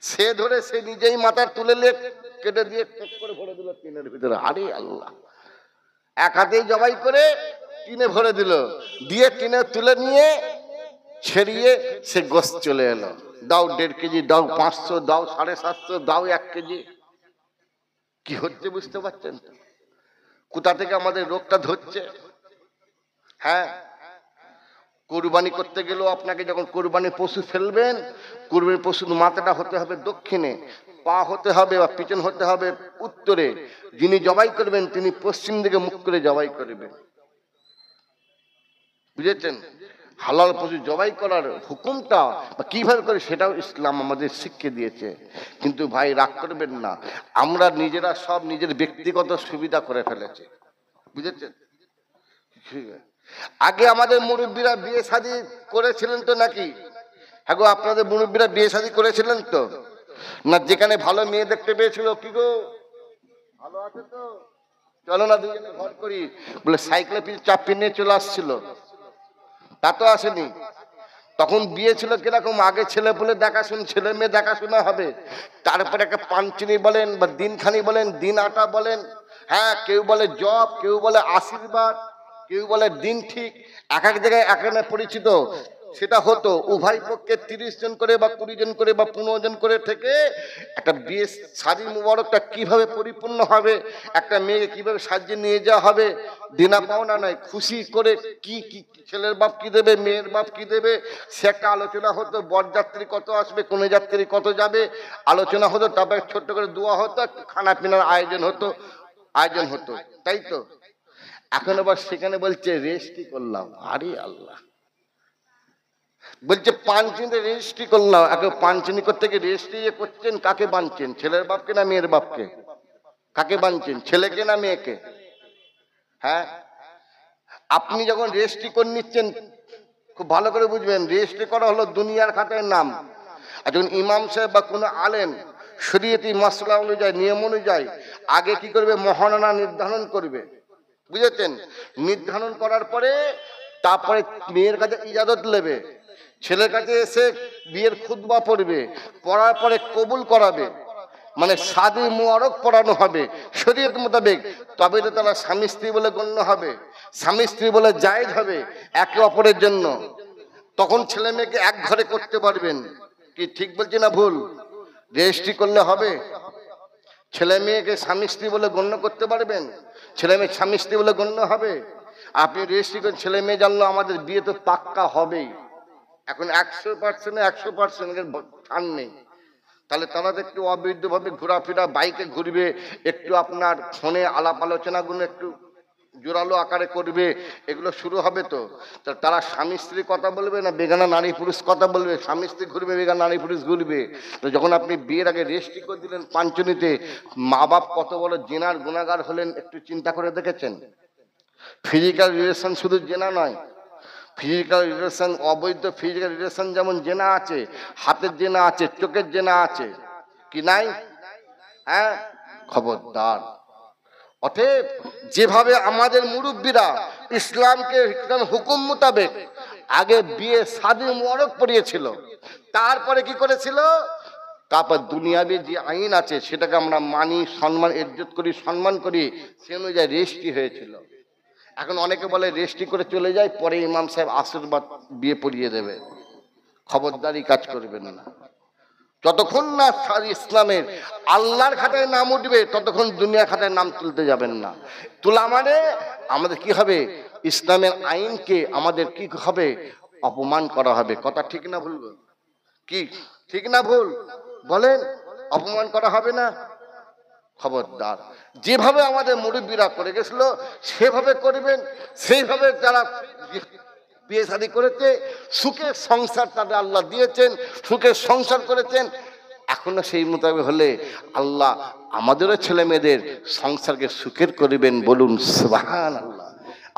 সে ধরে সে নিজেই মাথা তুলে কেটে দিয়ে করে ভরে দিল টিনের ভিতরে আরে আল্লাহ এক হাতেই জবাই করে টিনে ভরে দিল দিয়ে টিনে তুলে নিয়ে ছেড়িয়ে সে গোশত চলে এলো দাও 1.5 কেজি দাও 500 দাও 750 দাও 1 কেজি কি হচ্ছে বুঝতে পারছেন তো কোথা থেকে আমাদের রোগটা ধরছে হ্যাঁ কুরবানি করতে গেলেও আপনাকে যখন কুরবানি পশু ফেলবেন কুরবানি পশুর মাথাটা হতে হবে দক্ষিণে পা হতে হবে বা পিছন হতে হবে উত্তরে যিনি জবাই করবেন তিনি পশ্চিম দিকে মুখ করে জবাই করবেন বুঝেছেন হালাল পশু জবাই করার হুকুমটা বা কিভাবে করে সেটাও ইসলাম আমাদের শিখিয়ে দিয়েছে কিন্তু ভাই রাগ করবেন না আমরা নিজেরা সব নিজের ব্যক্তিগত সুবিধা করে ফেলেছি বুঝেছেন আগে আমাদের মুরব্বীরা বিয়ে শাদী করেছিলেন তো নাকি হ্যাঁ গো আপনাদের মুরব্বীরা বিয়ে শাদী করেছিলেন তো না যেখানে ভালো মেয়ে দেখতে পেয়েছিল কি গো ভালো আছে তো চলো না দুজনে ঘর করি বলে সাইকেলে পিছনে চাপিয়ে নিয়ে চলে আসছিল তা তো আসেনি তখন বিয়ে ছিল কিরকম আগে ছেলে বলে দেখাশোনা ছেলে মেয়ে দেখাশোনা হবে তারপরে একটা পাঞ্চিনি বলেন বা দিনখানি বলেন দিন আটা বলেন হ্যাঁ কেউ বলে জব কেউ বলে আশীর্বাদ কেউ বলে দিন ঠিক এক এক জায়গায় এক এক পরিচিত সেটা হতো উভয় পক্ষে 30 জন করে বা 20 জন করে বা 15 জন করে থেকে একটা বিয়ে শাদী মুবারকটা কিভাবে পরিপূর্ণ হবে একটা মেয়েকে কিভাবে সাজিয়ে নিয়ে যাওয়া হবে দিনা পাওনা নয় খুশি করে কি কি ছেলের বাপ কি দেবে মেয়ের বাপ কি দেবে সে একটা আলোচনা হতো বরযাত্রী কত আসবে কোন যাত্রী কত যাবে আলোচনা হতো তারপরে ছোট্ট করে দোয়া হতো খানা পিনার আয়োজন হতো তাই তো এখন আবার সেখানে বলছে রেস্টই করলাম আরে আল্লাহ বলছে পাঞ্চিনিতে রেজিস্ট্রি করলাম, একে পাঞ্চিনি করতে গিয়ে রেজিস্ট্রি করছেন, কাকে বানছেন? ছেলের বাপকে না মেয়ের বাপকে? কাকে বানছেন, ছেলেকে না মেয়েকে? হ্যাঁ, আপনি যখন রেজিস্ট্রি করে নিচ্ছেন, খুব ভালো করে বুঝবেন, রেজিস্ট্রি করা হলো দুনিয়ার খাতায় নাম। আর যখন ইমাম সাহেব বা কোনো আলেম শরীয়তি মাসলা অনুযায়ী, নিয়ম অনুযায়ী আগে কি করবে? মহারণা নির্ধারণ করবে, বুঝেছেন? নির্ধারণ করার পরে তারপরে মেয়ের কাছে ইজাজত নেবে, ছেলের কাছে এসে বিয়ের খুতবা পড়বে, পড়ার পরে কবুল করাবে, মানে শাদী মুবারক পড়ানো হবে শরীয়ত মোতাবেক। তবে তো তারা স্বামী স্ত্রী বলে গণ্য হবে, স্বামী স্ত্রী বলে জায়েজ হবে একে অপরের জন্য। তখন ছেলে মেয়েকে এক ঘরে করতে পারবেন। কি ঠিক বলছি না ভুল? রেজিস্ট্রি করলে হবে? ছেলে মেয়েকে স্বামী স্ত্রী বলে গণ্য করতে পারবেন? ছেলে মেয়ে স্বামী স্ত্রী বলে গণ্য হবে? আপনি রেজিস্ট্রি করেন, ছেলে মেয়ে জানলো আমাদের বিয়ে তো পাক্কা হবেই। এখন 100% 100% ছাড় নেই। তাহলে তারা তো একটু অবৈধভাবে ঘোরাফেরা, বাইকে ঘুরবে, একটু আপনার ফোনে আলাপ আলোচনাগুলো একটু জোরালো আকারে করবে, এগুলো শুরু হবে। তো তারা স্বামী স্ত্রী কথা বলবে না বেগানা নারী পুরুষ কথা বলবে? স্বামী স্ত্রী ঘুরবে, বেগানা নারী পুরুষ ঘুরবে। তো যখন আপনি বিয়ের আগে রেজিস্ট্রি করে দিলেন পাঞ্চনিতে, মা বাপ কত বড় জেনার গুণাগার হলেন একটু চিন্তা করে দেখেছেন? ফিজিক্যাল রিলেশন শুধু জেনা নয়, ফিজিক্যাল রিলেশন, অবৈধ ফিজিক্যাল রিলেশন যেমন জেনা আছে, হাতের জেনা আছে, চোখের জেনা আছে, কি নাই? হ্যাঁ, খবরদার। অতএব যেভাবে আমাদের মুরব্বীরা ইসলামকে হুকুম মোতাবেক আগে বিয়ে শাদী মুবারক পড়িয়েছিল, তারপরে কি করেছিল? তারপর দুনিয়াবি যে আইন আছে সেটাকে আমরা মানি, সম্মান, ইজ্জত করি, সম্মান করি, সে অনুযায়ী রেজিস্ট্রি হয়েছিল। এখন অনেকে বলে রেজিস্ট্রি করে চলে যায়, পরে ইমাম সাহেব আশীর্বাদ বিয়ে পড়িয়ে দেবে। খবরদারি কাজ করবেন না। যতক্ষণ না ইসলামের আল্লাহর খাতায় নাম উঠবে ততক্ষণ দুনিয়ার খাতায় নাম তুলতে যাবেন না। তোলা মানে আমাদের কি হবে? ইসলামের আইনকে আমাদের কি হবে? অপমান করা হবে। কথা ঠিক না ভুল? কি ঠিক না ভুল বলেন? অপমান করা হবে না? খবরদার। যেভাবে আমাদের মুরব্বীরা করে গেছিল সেভাবে করবেন। সেইভাবে যারা বিয়ে শাদী করেছে, সুখের সংসার তাদের আল্লাহ দিয়েছেন, সুখের সংসার করেছেন, এখনো সেই মোতাবেক হলে আল্লাহ আমাদেরও ছেলে মেয়েদের সংসারকে সুখের করবেন। বলুন সুবহানাল্লাহ।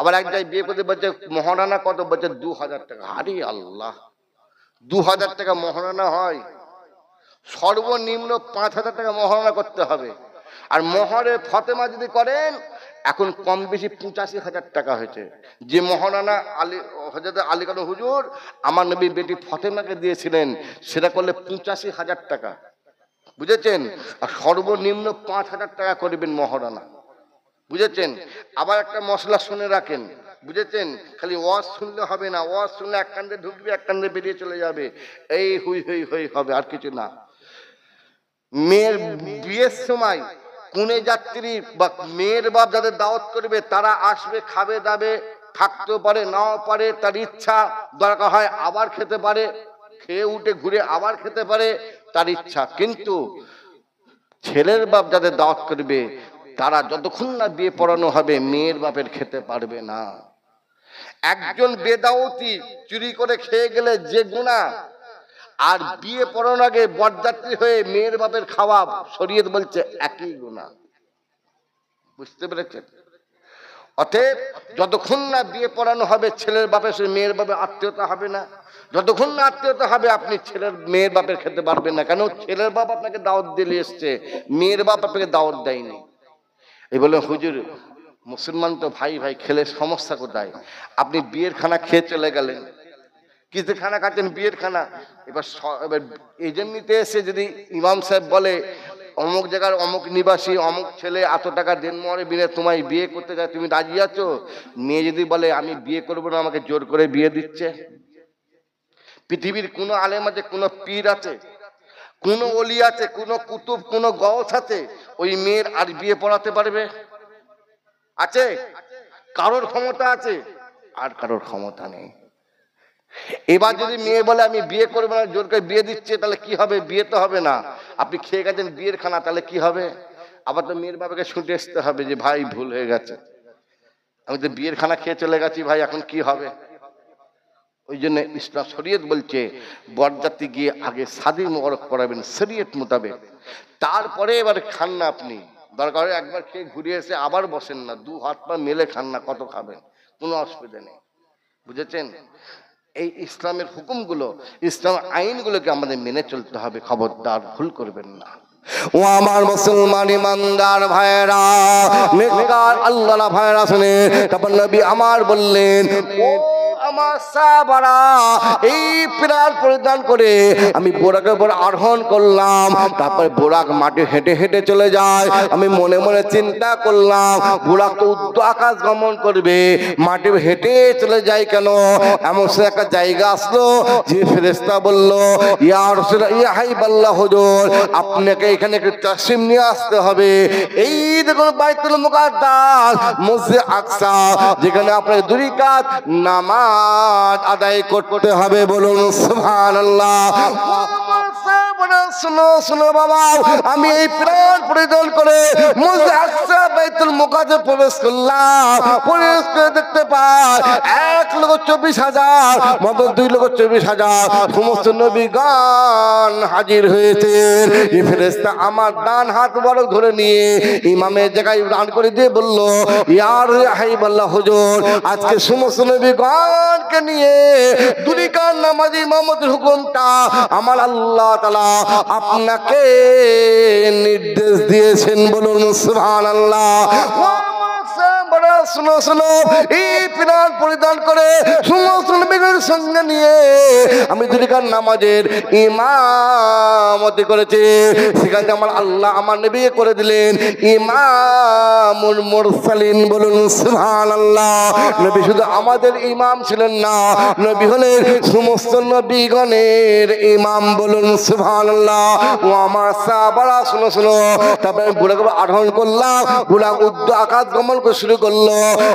আবার এক জায়গায় বিয়ে করতে বলছে মহারানা কত? বলছে 2000 টাকা। আরে আল্লাহ, 2000 টাকা মহারানা হয়? সর্বনিম্ন 5000 টাকা মহারণা করতে হবে। আর মহরে ফতেমা যদি করেন, এখন কম বেশি 85,000 টাকা হয়েছে। যে মহারানা আলী হযরত আলী কানু হুজুর আমার নবী বেটি ফতেমাকে দিয়েছিলেন, সেটা করলে 85,000 টাকা, বুঝেছেন? আর সর্বনিম্ন 5000 টাকা করবেন মহারানা, বুঝেছেন? আবার একটা মশলা শুনে রাখেন, বুঝেছেন? খালি ওয়াজ শুনলে হবে না, ওয়াজ শুনলে এক কান্দে ঢুকবে এক কান্দে বেরিয়ে চলে যাবে, এই হুই হুই হুই হবে, আর কিছু না। মেয়ের বিয়ের সময় কুনে যাত্রী বা মেয়ের বাপ যাদের দাওয়াত করবে তারা আসবে, খাবে দাবে, থাকতেও পারে নাও পারে, তার ইচ্ছা, দরকার হয় আবার খেতে পারে, খেয়ে উঠে ঘুরে আবার খেতে পারে, তার ইচ্ছা। কিন্তু ছেলের বাপ যাদের দাওয়াত করবে তারা যতক্ষণ না বিয়ে পড়ানো হবে মেয়ের বাপের খেতে পারবে না। একজন বেদাওতি চুরি করে খেয়ে গেলে যে গুনাহ, আর বিয়ে পড়ানোর আগে বরযাত্রী হয়ে মেয়ের বাপের খাওয়া, শরীয়ত বলছে একই গুনাহ। বুঝতে পেরেছেন? অতএব যতক্ষণ না বিয়ে পড়ানো হবে ছেলের বাপের সাথে মেয়ের বাপের আত্মীয়তা হবে না, যতক্ষণ না আত্মীয়তা হবে আপনি ছেলের মেয়ের বাপের খেতে পারবেন না। কেন? ছেলের বাপ আপনাকে দাওয়াত দিয়ে এসছে, মেয়ের বাপ আপনাকে দাওয়াত দেয়নি। এই বলে হুজুর মুসলমান তো ভাই ভাই, খেলে সমস্যা কোথায়? আপনি বিয়ের খানা খেয়ে চলে গেলেন, কিসে খানা খাচ্ছেন? বিয়ের খানা। এবার এজেন্টনিতে এসে যদি ইমাম সাহেব বলে অমুক জায়গার অমুক নিবাসী অমুক ছেলে এত টাকা দেনমোহরে বিনে তোমায় বিয়ে করতে যায়, তুমি রাজি আছো? মেয়ে যদি বলে আমি বিয়ে করবো না, আমাকে জোর করে বিয়ে দিচ্ছে। পৃথিবীর কোন আলেম আছে, কোন পীর আছে, কোন ওলি আছে, কোন কুতুব, কোন গওস আছে ওই মেয়ের আর বিয়ে পড়াতে পারবে? আছে? কারোর ক্ষমতা আছে? আর কারোর ক্ষমতা নেই। এবার যদি মেয়ে বলে আমি বিয়ে করবো না, জোর করে বিয়ে দিচ্ছে, তাহলে কি হবে? বিয়ে তো হবে না। আপনি খেয়ে গেছেন বিয়ের খানা, তাহলে কি হবে? আবার তো মেয়ের বাবাকে ছুটে আসতে হবে যে ভাই ভুল হয়ে গেছে, আমি তো বিয়ের খানা খেয়ে চলে গেছি ভাই, এখন কি হবে? ওই জন্য ইসলাম শরীয়ত বলছে বরযাত্রী গিয়ে আগে শাদী মোবারক করাবেন শরীয়ত মোতাবেক, তারপরে এবার খান না আপনি। দরকার হয় একবার খেয়ে ঘুরে এসে আবার বসেন না, দু হাত পা মেলে খান না, কত খাবেন, কোনো অসুবিধা নেই। বুঝেছেন? এই ইসলামের হুকুমগুলো, ইসলাম আইনগুলোকে আমাদের মেনে চলতে হবে, খবরদার ভুল করবেন না। ও আমার মুসলমান ইমানদার ভাইরা, নেককার আল্লাহর ভাইরা শুনে তারপর নবী আমার বললেন, ও আমার সাহাবারা, এই পিরাল পরিধান করে আমি বোরাকের উপর আরোহণ করলাম। তারপরে বোরাক মাটি হেঁটে হেঁটে চলে যায়। আমি মনে মনে চিন্তা করলাম, বোরাক তো উচ্চ আকাশ গমন করবে, মাটি হেঁটে চলে যায় কেন? এমন সে একটা জায়গা আসলো যে ফেরেশতা বলল, ইয়া রাসূলুল্লাহ, ইয়া হাবিবাল্লাহ হুজুর, আপনাকে এখানে একটু তাসরিফ নিয়ে আসতে হবে। এই দেখুন বাইতুল মুকাদ্দাস, মসজিদ আকসা, যেখানে আপনার 2 রাকাত নামাজ আদায় করতে হবে। বলুন সুবহানাল্লাহ। শুনো শুনো বাবা, আমি এই প্রাণ পরিধান করে মসজিদ আকসা বাইতুল মুকাদ্দাসে প্রবেশ করলাম। প্রবেশ করে দেখতে পাই 1,24,000 মত 2,24,000 সমস্ত নবীগণ হাজির হয়েছেন। এই ফেরেশতা আমার ডান হাত মোবারক ধরে নিয়ে ইমামের জায়গায় দাঁড় করে দিয়ে বলল, ইয়া হাবিবাল্লাহ হুজুর, আজকে সমস্ত নবীগণকে নিয়ে 2 রাকাত নামাজ ইমামতের হুকুমটা আমার আল্লাহ তাআলা আপনাকে নির্দেশ দিয়েছেন। বলুন সুবহানাল্লাহ। শুনো শুনো, এই পিরান পরিধান করে সমস্ত নবীদের সঙ্গে নিয়ে আমি 2 রাকাত নামাজের ইমামতি করেছি। সেখানে আমার আল্লাহ আমার নবীকে করে দিলেন ইমামুল মুরসালিন। বলুন সুবহানাল্লাহ। নবী শুধু আমাদের ইমাম ছিলেন না, নবী হলেন সমস্ত নবীগণের ইমাম। বলুন সুবহানাল্লাহ। ও আমার সাহাবারা শুনো শুনো, তারপরে বুড়াকে আরোহণ করলাম। বুড়া উচ্চ আকাশ গমন করে শুরু করলো।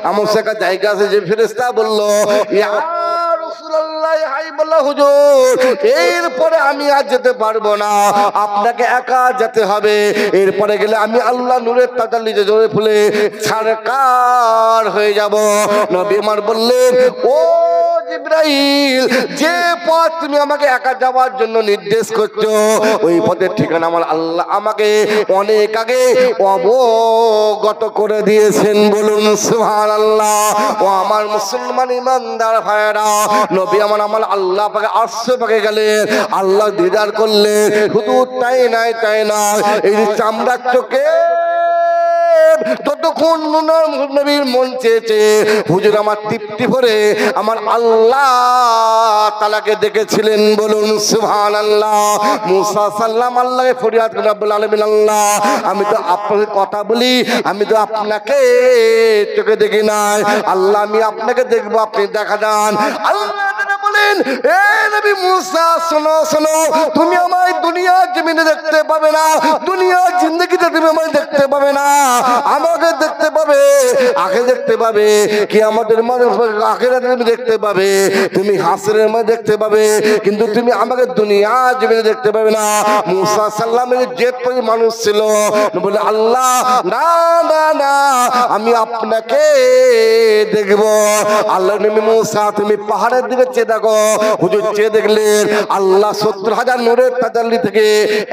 এমন একটা জায়গা আছে যে ফেরেশতা বলল, ইয়া রাসূলুল্লাহ, হাবিবাল্লাহ হুজুর, এরপরে আমি আর যেতে পারবো না, আপনাকে একা যেতে হবে। এরপরে গেলে আমি আল্লাহ নূরের তাজাল্লিতে জোরে ফুলে ছারকার হয়ে যাব। নবী আমার বললেন, ও জিবরাইল, যে পথ তুমি আমাকে একা যাওয়ার জন্য নির্দেশ করছো, ওই পথের ঠিকানা আমার আল্লাহ আমাকে অনেক আগে অবগত করে দিয়েছেন। বলুন সুবহানাল্লাহ। ও আমার মুসলমান ইমানদার ভাইরা, নবী আমার আল্লাহ পাকে আরশে পাকে গেলেন, আল্লাহ দিদার করলেন। শুধু তাই নাই, এই চামড়ার চোখে ততক্ষণ নবীর মন চেয়েছে হুজুর আমার তৃপ্তি ভরে আমার আল্লাহ তাআলাকে দেখেছিলেন। বলুন সুবহানাল্লাহ। মুসা সাল্লাম আল্লাহকে ফরিয়াদ করে, রব্বুল আলামিন, আল্লাহ, আমি তো আপনার কথা বলি, আমি তো আপনাকে চোখে দেখি নাই, আল্লাহ আমি আপনাকে দেখবো, আপনি দেখা যান। আল্লাহ বলেন, এ নবী মুসা, শোনো শোনো, তুমি আমায় দুনিয়ার জমিনে দেখতে পাবে না, দুনিয়ার জিন্দেগিতে তুমি আমায় দেখতে পাবে না, আমাকে দেখতে পাবে, আগে দেখতে পাবে, কিয়ামতের মাঝে আখিরাতে তুমি দেখতে পাবে, তুমি হাসরের মাঝে দেখতে পাবে, কিন্তু তুমি আমাকে দুনিয়ার জমিনে দেখতে পাবে না। মুসা সাল্লামের যে মানুষ ছিল, বলে আল্লাহ না না না, আমি আপনাকে দেখব। আল্লাহ নবী মুসা, তুমি পাহাড়ের দিকে চেয়ে দেখো। হুজুর চেয়ে দেখলেন আল্লাহ 70,000 নূরের তাজাল্লি থেকে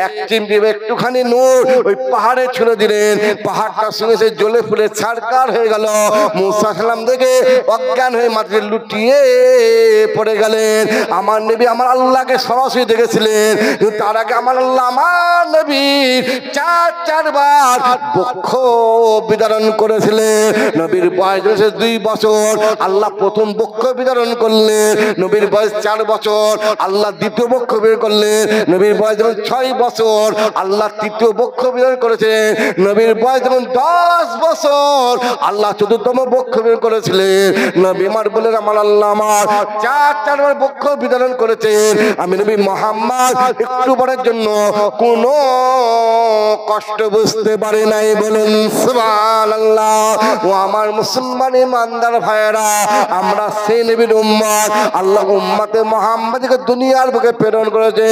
এক চিমটি একটুখানি নূর ওই পাহাড়ে ছুঁড়ে দিলেন। পাহাড়টার সঙ্গে সে জ্বলে ফুলে ছারকার হয়ে গেল। মুসা সাল্লাম দেখে অজ্ঞান হয়ে মাটিতে লুটিয়ে পড়ে গেলেন। আমার নবী আমার আল্লাহকে সরাসরি দেখেছিলেন, কিন্তু তার আগে আমার আল্লাহ আমার নবীর 4বার বক্ষ বিতরণ করেছিলেন। নবীর বয়স 2 বছর, আল্লাহ প্রথম বক্ষ বিতরণ করলেন। নবীর বয়স 4 বছর, আল্লাহ দ্বিতীয় বক্ষ বের করলেন। নবীর বয়স যখন 6 বছর, আল্লাহ তৃতীয় বক্ষ বের করেছেন। নবীর বয়স যখন 10 বছর, আল্লাহ চতুর্থম বক্ষ বের করেছিলেন। নবী আমার বলেন আমার আল্লাহ আমার 4বার বক্ষ বিতরণ করেছেন। আমি নবী মুহাম্মদ একটু বারের জন্য কোনো কষ্ট বুঝতে পারি নাই। বলুন সুবহানাল্লাহ। ও আমার মুসলমান ইমানদার ভাইয়েরা, আমরা সেই নবীর উম্মত, আল্লাহ উম্মতে মুহাম্মদ আমাদেরকে দুনিয়ার বুকে প্রেরণ করেছে।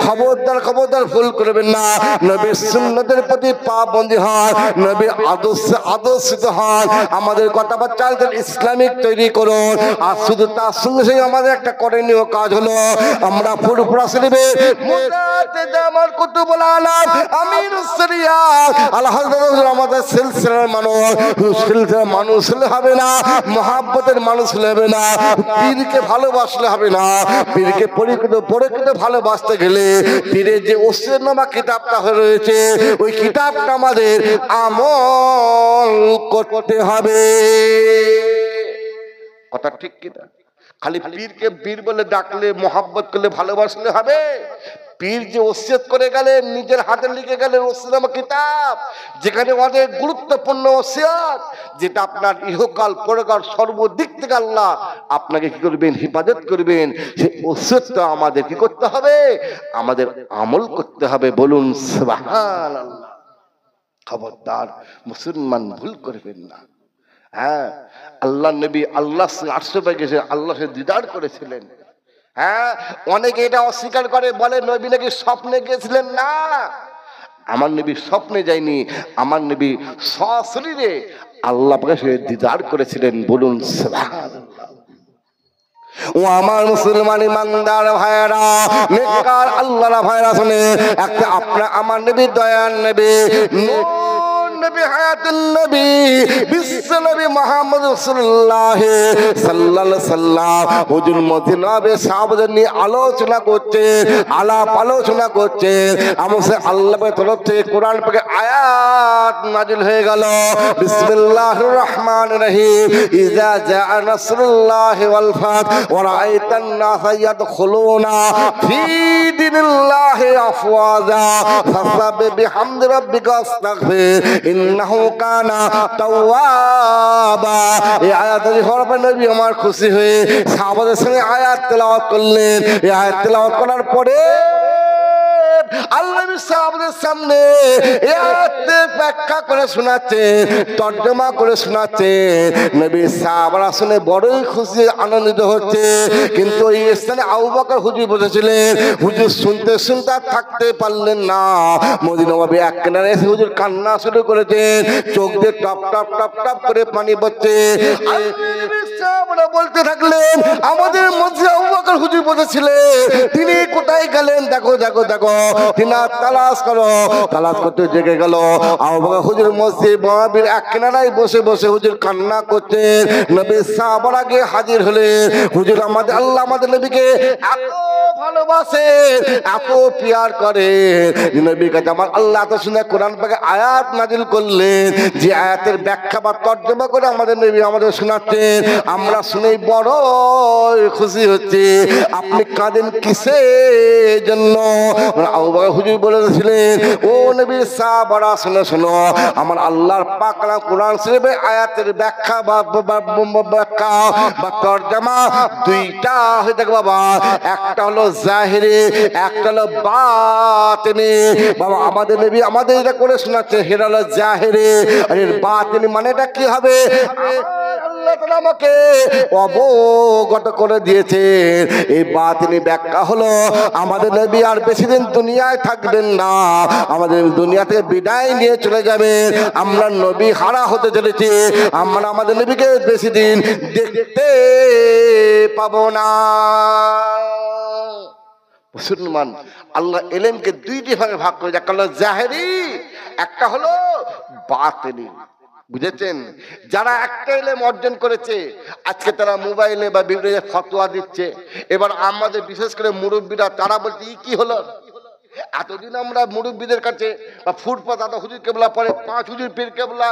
খবরদার খবরদার ভুল করবেন না। নবীর সুন্নতের প্রতি পাবন্দি হয়, নবীর আদর্শিত হয়। আমাদের কথাবার্তা ইসলামিক তৈরি করুন। আর শুধু তার সঙ্গে সঙ্গে আমাদের একটা করণীয় কাজ হলো আমরা ফুরফুরা শরীফে মুজাদ্দিদ আমার কুতুবুল আলাম আমিরুস শরিয়াত আল হযরত আমাদের সিলসিলার মানুষ হলে হবে না, মহব্বতের মানুষ হলে হবে না, পীরকে ভালোবাসলে হবে না। পীরকে পরিকৃত ভালোবাসতে গেলে পীরের যে ওসিয়তনামা কিতাবটা রয়েছে ওই কিতাবটা আমাদের আমল করতে হবে। কথা ঠিক কিনা? খালি পীরকে পীর বলে ডাকলে মহব্বত করলে ভালোবাসলে হবে? পীর যে ওসিয়ত করে গেলেন, নিজের হাতে লিখে গেলেন ওসিয়তনামা কিতাব, যেখানে অনেক গুরুত্বপূর্ণ ওসিয়ত, যেটা আপনার ইহকাল পরকাল সর্বদিক থেকে আল্লাহ আপনাকে কি করবেন, হেফাজত করবেন। সেই ওসিয়তটা আমাদের কি করতে হবে? আমাদের আমল করতে হবে। বলুন সুবহানাল্লাহ। খবরদার মুসলমান ভুল করবেন না। হ্যাঁ, আল্লাহ নবী আল্লাহ আরশে পে গেছে, আল্লাহ সে দিদার করেছিলেন। হ্যাঁ, অনেকে এটা অস্বীকার করে, বলে নবী নাকি স্বপ্নে গেছিলেন। না, আমার নবী স্বপ্নে যায়নি, আমার নবী সশরীরে আল্লাহ পাকের সাথে দিদার করেছিলেন। বলুন সুবহানাল্লাহ। ও আমার মুসলমান ইমানদার ভাইরা, নেককার আল্লাহর ভাইরা, শুনে একটা আপনার আমার নবী দয়ার নবী নবী হায়াতুন নবী বিশ্ব নবী মুহাম্মদ রাসূলুল্লাহ সাল্লাল্লাহু আলাইহি সাল্লাম হুজুর মদিনাবে সাহাবাদের নিয়ে আলোচনা করছে, আলোচনা করছে। আমসে আল্লাহর তরফ থেকে কোরআন পাকে আয়াত নাজিল হয়ে গেল। বিসমিল্লাহির রহমানির রহিম। ইজা জাআ নাসরুল্লাহি ওয়াল ফাত ওয়া রাআইতান নাসা ইয়াদখুলুনা ফি দীনিল্লাহি আফওয়াজা ফাসাব্বিহ বিহামদি রাব্বিকা আস্তাগফির ইন্নাহু কানা তাওয়াবা। এই আয়াত হওয়ার পর নবী আমার খুশি হয়ে সাহাবাদের সঙ্গে আয়াত তেলাওয়াত করলেন। এই আয়াত তেলাওয়াত করার পরে আল্লাহ সাহাবাদের সামনে এই আয়াতের ব্যাখ্যা করে শোনাচ্ছে, তর্জমা করে শোনাচ্ছে। নবী সাহাবারা শুনে বড়ই খুশি আনন্দিত হচ্ছে। কিন্তু এই স্থানে আবু বকর হুজুর বসেছিলেন। হুজুর শুনতে শুনতে আর থাকতে পারলেন না। মদিনা নবী এক কিনারে এসে হুজুর কান্না শুরু করেছেন, চোখ দিয়ে টপ টপ টপ টপ করে পানি পড়ছে। সাহাবারা বলতে থাকলেন, আমাদের মধ্যে আবু বকর হুজুর বসেছিলেন, তিনি কোথায় গেলেন? দেখো দেখো দেখো, তিনি তালাশ করো। তালাশ করতে জেগে গেল। আবু বকর হুজুর মসজিদ নববীর এক কিনারায় বসে বসে হুজুর কান্না করছেন। নবী সাহাবারা গিয়ে হাজির হলেন। হুজুর আমাদের আল্লাহ আমাদের নবীকে এত ভালোবাসে, এত পিয়ার করে। নবীর কাছে আমার আল্লাহ এত শুনে কোরআন পাকে আয়াত নাজিল করলেন, যে আয়াতের ব্যাখ্যা বা তর্জমা করে আমাদের নবী আমাদের শোনাচ্ছেন। আমরা শুনেই বড় খুশি হচ্ছে। আপনি কাঁদেন কিসের জন্য? আবু বকর হুজুর বলেছিলেন, ও নবীর সাহাবারা শুনে শোনো, আমার আল্লাহর পাক কোরআন শরীফের আয়াতের ব্যাখ্যা বা তরজমা দুইটা হয়ে থাকে বাবা। একটা হলো জাহিরি, একটা হলো বাতিনি। বাবা আমাদের নবী আমাদের এটা করে শোনাচ্ছে, সেটা হলো জাহিরি। আর এর বাতিনি মানেটা কি হবে? আল্লাহ তাআলা আমাকে অবগত করে দিয়েছে। এই বাতিনি ব্যাখ্যা হলো আমাদের নবী আর বেশি দিন দুনিয়ায় থাকবেন না, আমাদের দুনিয়া থেকে বিদায় নিয়ে চলে যাবেন। আমরা নবী হারা হতে চলেছি, আমরা আমাদের নবীকে বেশি দিন দেখতে পাবো না। মুসলমান আল্লাহ ইলমকে দুইটি ভাগে ভাগ করে, একটা হলো জাহেরি, একটা হলো বাতিনি। বুঝেছেন? যারা একটা ইলম অর্জন করেছে আজকে তারা মোবাইলে বা বিভিন্ন ফতোয়া দিচ্ছে। এবার আমাদের বিশেষ করে মুরব্বীরা তারা বলছে ই কি হলো? এতদিন আমরা মুরব্বীদের কাছে বা ফুটপাত আদা হুজুর কেবলা পরে 5 হুজুর পীর কেবলা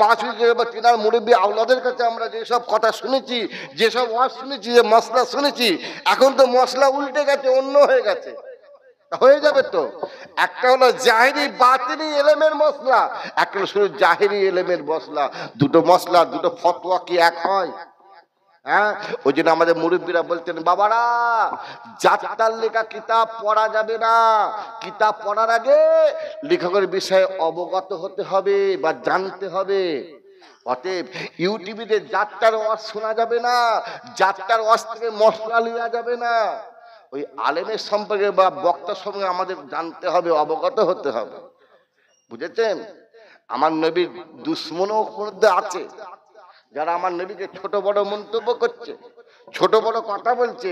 5 হুজুর বা তিনার মুরব্বী আওলাদের কাছে আমরা যেসব কথা শুনেছি, যেসব ওয়াজ শুনেছি, যে মশলা শুনেছি, এখন তো মশলা উল্টে গেছে, অন্য হয়ে গেছে। হয়ে যাবে তো। একটা হলো জাহিরি বাতিনি ইলমের মশলা, একটা হলো শুধু জাহিরি ইলমের মশলা। দুটো মশলা, দুটো ফতোয়া কি এক হয়? হ্যাঁ, ওই জন্য আমাদের মুরব্বীরা বলতেন, বাবারা যাত্রার লেখা কিতাব পড়া যাবে না, কিতাব পড়ার আগে লেখকের বিষয়ে অবগত হতে হবে বা জানতে হবে। অতএব ইউটিউবে যাত্রার ওয়াজ শোনা যাবে না, যাত্রার ওয়াজ থেকে মশলা নেওয়া যাবে না। ওই আলেমের সম্পর্কে বা বক্তার সম্পর্কে আমাদের জানতে হবে, অবগত হতে হবে। বুঝেছেন? আমার নবীর দুশ্মনও মধ্যে আছে, যারা আমার নবীকে ছোট বড় মন্তব্য করছে, ছোট বড় কথা বলছে,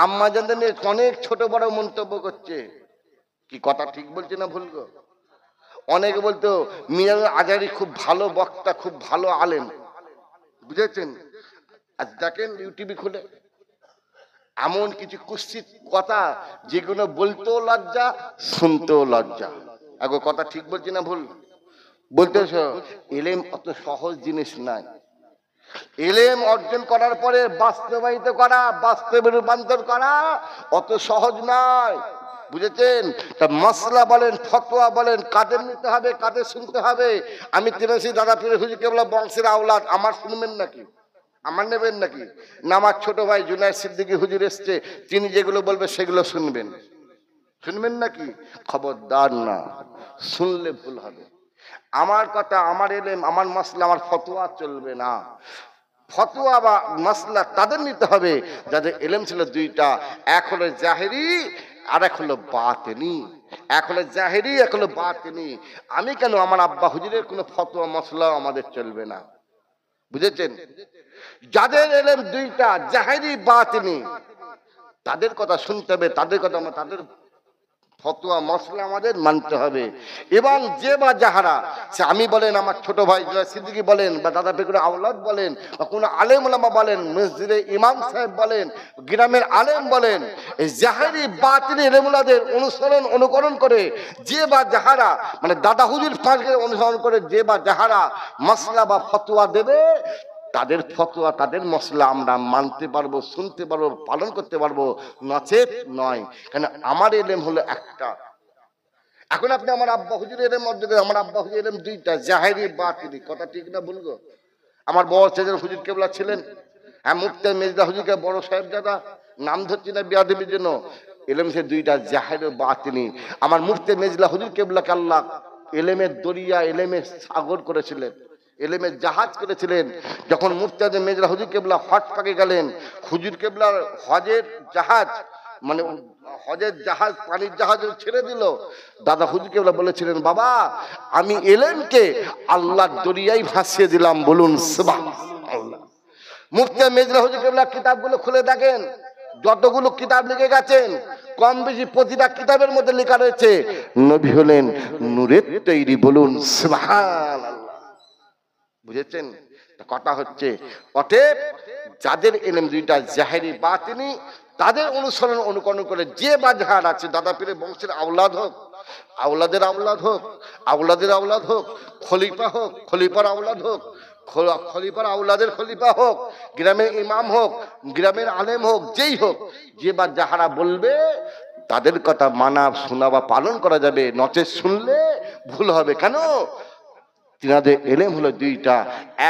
আম্মা জানতে নিয়ে অনেক ছোট বড় মন্তব্য করছে। কি কথা ঠিক বলছে না ভুল গো? অনেকে বলতো মিয়া আজারি খুব ভালো বক্তা, খুব ভালো আলেম। বুঝেছেন? আজ দেখেন ইউটিউবে খুলে এমন কিছু কুৎসিত কথা যেগুলো বলতেও লজ্জা, শুনতেও লজ্জা। আগো কথা ঠিক বলছি না ভুল বলতেছ? এলেম অত সহজ জিনিস নাই। এলেম অর্জন করার পরে বাস্তবায়িত করা, বাস্তবে রূপান্তর করা অত সহজ নয়। বুঝেছেন? তা মাসলা বলেন, ফতোয়া বলেন, কাদের নিতে হবে, কাদের শুনতে হবে। আমি তিরাশি দাদা পীর হুজুর কেবলা বংশের আওলাদ, আমার শুনবেন নাকি? আমার নেবেন নাকি? না আমার ছোট ভাই জুনায়েদ সিদ্দিকী হুজুর এসছে, তিনি যেগুলো বলবে সেগুলো শুনবেন। শুনবেন নাকি? খবরদার না, শুনলে ভুল হবে। আমার কথা, আমার এলেম, আমার মাসলা, আমার ফতোয়া চলবে না। ফতোয়া বা মাসলা তাদের নিতে হবে যাদের এলেম ছিল দুইটা, এক হলো জাহেরি আর এক হলো বাতিনি। এক হলো জাহেরি, এক হলো বাতিনি। আমি কেন, আমার আব্বা হুজুরের কোনো ফতোয়া মাসলা আমাদের চলবে না। বুঝেছেন? যাদের এলেম দুইটা, জাহেরি বাতিনি, তাদের কথা শুনতে হবে, তাদের কথা, তাদের ফতোয়া মশলা আমাদের মানতে হবে। এবং যে বা যাহারা, সে আমি বলেন, আমার ছোট ভাই সিদ্দিকী বলেন, বা দাদা পেকুর আওলাদ বলেন, বা কোনো আলেম ওলামা বলেন, মসজিদে ইমাম সাহেব বলেন, গ্রামের আলেম বলেন, এই জাহেরি বাতিনি এলেমুলাদের অনুসরণ অনুকরণ করে যে বা যাহারা, মানে দাদা হুজুর পাঁচকে অনুসরণ করে যে বা যাহারা মশলা বা ফতোয়া দেবে, তাদের ফতোয়া, তাদের মশলা আমরা মানতে পারবো, শুনতে পারবো, পালন করতে পারবো, নচেত নয়। কেন আমার এলেম হলো একটা। এখন আপনি আমার আব্বা হুজুরের এলেম মধ্যে, আমার আব্বা হুজুর এলেম দুইটা, জাহেরি বাতিনি। কথা ঠিক না বলবো? আমার বড় ছেলের হুজুর কেবলা ছিলেন, হ্যাঁ, মুফতি মেজদা হুজুরকে বড় সাহেব দাদা, নাম ধরছি না বিয়াদবির জন্য, এলেম সে দুইটা, জাহেরি বাতিনি। আমার মুফতি মেজদা হুজুর কেবলাকে আল্লাহ এলেমের দরিয়া, এলেমের সাগর করেছিলেন, এলেমের জাহাজ করেছিলেন। যখন মুফতি মেজরা হুজুর কেবলা হজ পাকে গেলেন, হুজুর কেবলার হজের জাহাজ, মানে হজের জাহাজ, পানির জাহাজ ছেড়ে দিল, দাদা হুজুর কেবলা বলেছিলেন, বাবা আমি এলেমকে আল্লাহর দরিয়ায় ভাসিয়ে দিলাম, বলুন সুবহানাল্লাহ। মুফতি মেজরা হুজুর কেবলা কিতাবগুলো খুলে দেখেন, যতগুলো কিতাব লিখে গেছেন, কম বেশি প্রতিটা কিতাবের মধ্যে লেখা রয়েছে নবী হলেন নূরের তৈরি, বলুন সুবহানাল্লাহ। বুঝেছেন? কথা হচ্ছে, অতএব যাদের এলেম দুইটা, জাহেরি বাতিনি, তাদের অনুসরণ অনুকরণ করে যে বা যাহার আছে, দাদা পীরের বংশের আওলাদ হোক, আওলাদের আওলাদ হোক, আওলাদের আওলাদ হোক, খলিফা হোক, খলিফার আওলাদ হোক, খলিফার আওলাদের খলিফা হোক, গ্রামের ইমাম হোক, গ্রামের আলেম হোক, যেই হোক, যে বা যাহারা বলবে তাদের কথা মানা, শোনা বা পালন করা যাবে, নচেত শুনলে ভুল হবে। কেন? তিনাদের এলেম হলো দুইটা,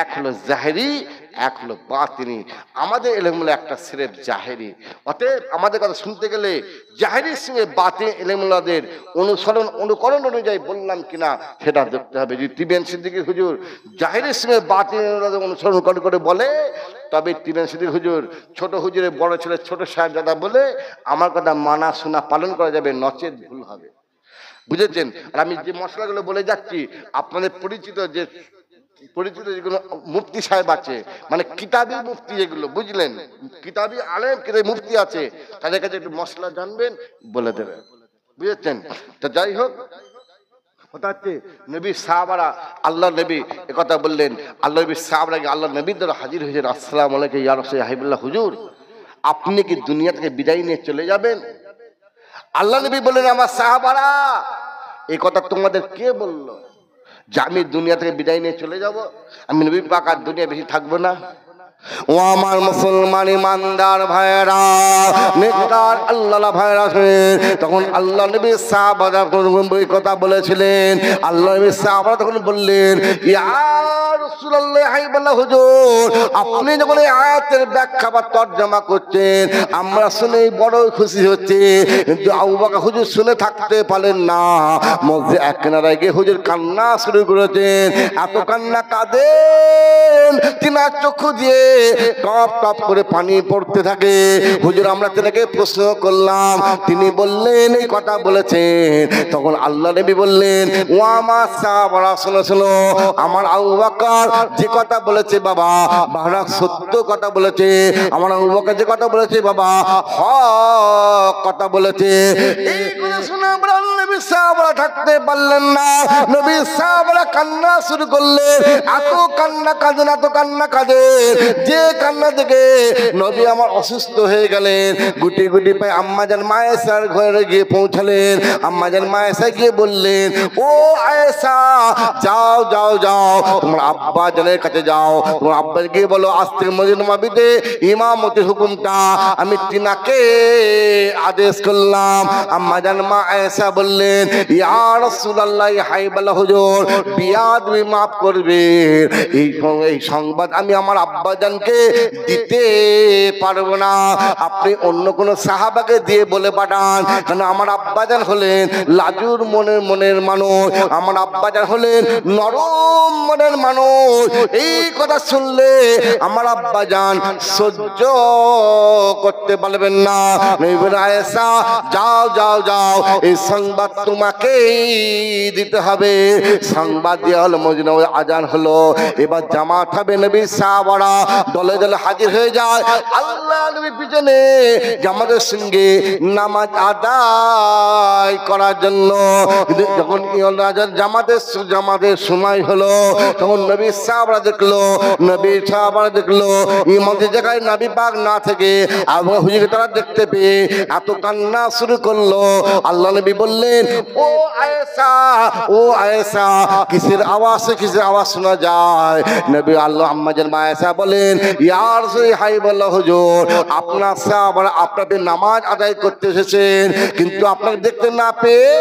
এক হলো জাহেরি, এক হলো বাতিনি। আমাদের এলেম হলো একটা, সিরেফ জাহেরি। অতএব আমাদের কথা শুনতে গেলে জাহেরির সঙ্গে বাতিনি এলেমুল্লাদের অনুসরণ অনুকরণ অনুযায়ী বললাম কিনা সেটা দেখতে হবে। যদি তিবেন সিদ্দিকী হুজুর জাহেরির সঙ্গে বাতিনি অনুসরণ করে বলে, তবে তিবেন সিদ্দিকী হুজুর ছোট হুজুরের বড় ছেলে ছোট সাহেবজাদা বলে আমার কথা মানা শোনা পালন করা যাবে, নচেত ভুল হবে। বুঝেছেন? আর আমি যে মশলাগুলো বলে যাচ্ছি, আপনাদের পরিচিত যেগুলো মুফতি সাহেব আছে, মানে কিতাবি মুফতি যেগুলো, বুঝলেন, কিতাবি আলেম, কিতাবি মুফতি আছে, তাদের কাছে একটু মশলা জানবেন, বলে দেবে। বুঝেছেন? তো যাই হোক, কথা হচ্ছে নবী সাহাবারা, আল্লাহ নবী একথা বললেন, আল্লাহ নবী সাহাবারা আল্লাহ নবীর দ্বারা হাজির হয়েছেন, আসসালামু আলাইকুম ইয়া রাসূলুল্লাহ হাবিবুল্লাহ হুজুর, আপনি কি দুনিয়া থেকে বিদায় নিয়ে চলে যাবেন? আল্লাহ নবী বললেন, আমার সাহাবারা, এই কথা তোমাদের কে বললো যে আমি দুনিয়া থেকে বিদায় নিয়ে চলে যাব? আমি নবী পাক আর দুনিয়া বেশি থাকবো না। ও আমার মুসলমান ইমানদার ভাইরা, নেককার আল্লাহ ভাইরা, তখন আল্লাহ নবী সাহাবারা ওই কথা বলেছিলেন। আল্লাহ নবী সাহাবারা তখন বললেন, ইয়া রাসূলুল্লাহ হাবিবাল্লাহ হুজুর, আপনি যখন এই আয়াতের ব্যাখ্যা বা তরজমা করছেন, আমরা শুনে বড় খুশি হচ্ছে, কিন্তু আবু বকর হুজুর শুনে থাকতে পারলেন না। মসজিদ এক কিনারায় গিয়ে হুজুর কান্না শুরু করেছেন। এত কান্না কাঁদেন, তিনার চক্ষু দিয়ে টপ টপ করে পানি পড়তে থাকে। হুজুর আমরা তেনাকে প্রশ্ন করলাম, তিনি বললেন এই কথা বলেছেন। তখন আল্লাহ নবী বললেন, ও আমার সাহাবারা শোনো শোনো, আমার আবু বকর যে কথা বলেছে বাবা বাবা সত্য কথা বলেছে। আমার আবু বকর যে কথা বলেছে বাবা হক কথা বলেছে। এইগুলো শুনে আমরা নবী সাহাবারা থাকতে পারলেন না। নবী সাহাবারা কান্না শুরু করলেন। এত কান্না কাঁদেন, এত কান্না কাঁদেন, যে কান্না থেকে নবী আমার অসুস্থ হয়ে গেলেন। গুটি গুটি পায়ে আম্মাজান মা আয়েশার ঘরে গিয়ে পৌঁছালেন। আম্মাজান মা আয়েশা গিয়ে বললেন, ও আয়েশা যাও যাও যাও, তোমার আব্বা জানের কাছে যাও, তোমার আব্বা গিয়ে বলো আজকে মসজিদ নববীতে ইমামতির হুকুমটা আমি তিনাকে আদেশ করলাম। আম্মাজান মা আয়েশা বললেন, ইয়া রাসূলুল্লাহ হাইবালা হুজুর বিয়াদবি মাফ করবে, এই সংবাদ আমি আমার আব্বাজানকে দিতে পারবো না, আপনি অন্য কোন সাহাবাকে দিয়ে বলে পাঠান। কারণ আমার আব্বাজান হলেন লাজুর মনের মানুষ, আমার আব্বাজান হলেন নরম মনের মানুষ। এই কথা শুনলে আমার আব্বাজান সহ্য করতে পারবেন না। আয়েশা যাও যাও যাও, এই সংবাদ তোমাকেই দিতে হবে। সংবাদ দেওয়া হলো, মসজিদে আজান হলো, এবার জামাত হবে। নবী সাহাবারা দলে দলে হাজির হয়ে যায় আল্লাহ নবীর পিছনে জামাতের সঙ্গে নামাজ আদায় করার জন্য। যখন জামাতের সময় হলো তখন নবী সাহাবারা দেখলো ইমামতির জায়গায় নবী পাক না থেকে আবু হুজুরকে তারা দেখতে পেয়ে এত কান্না শুরু করলো। আল্লাহ নবী বললেন, ও আয়েশা ও আয়েশা কিসের আওয়াজ শোনা যায়? নবী আল্লাহ আম্মাজান মা আয়েশা বলেন, ইয়া রাসূল হাইবাল্লাহ হুজুর আপনার সাহাবারা আপনাদের নামাজ আদায় করতে এসেছেন, কিন্তু আপনাকে দেখতে না পেয়ে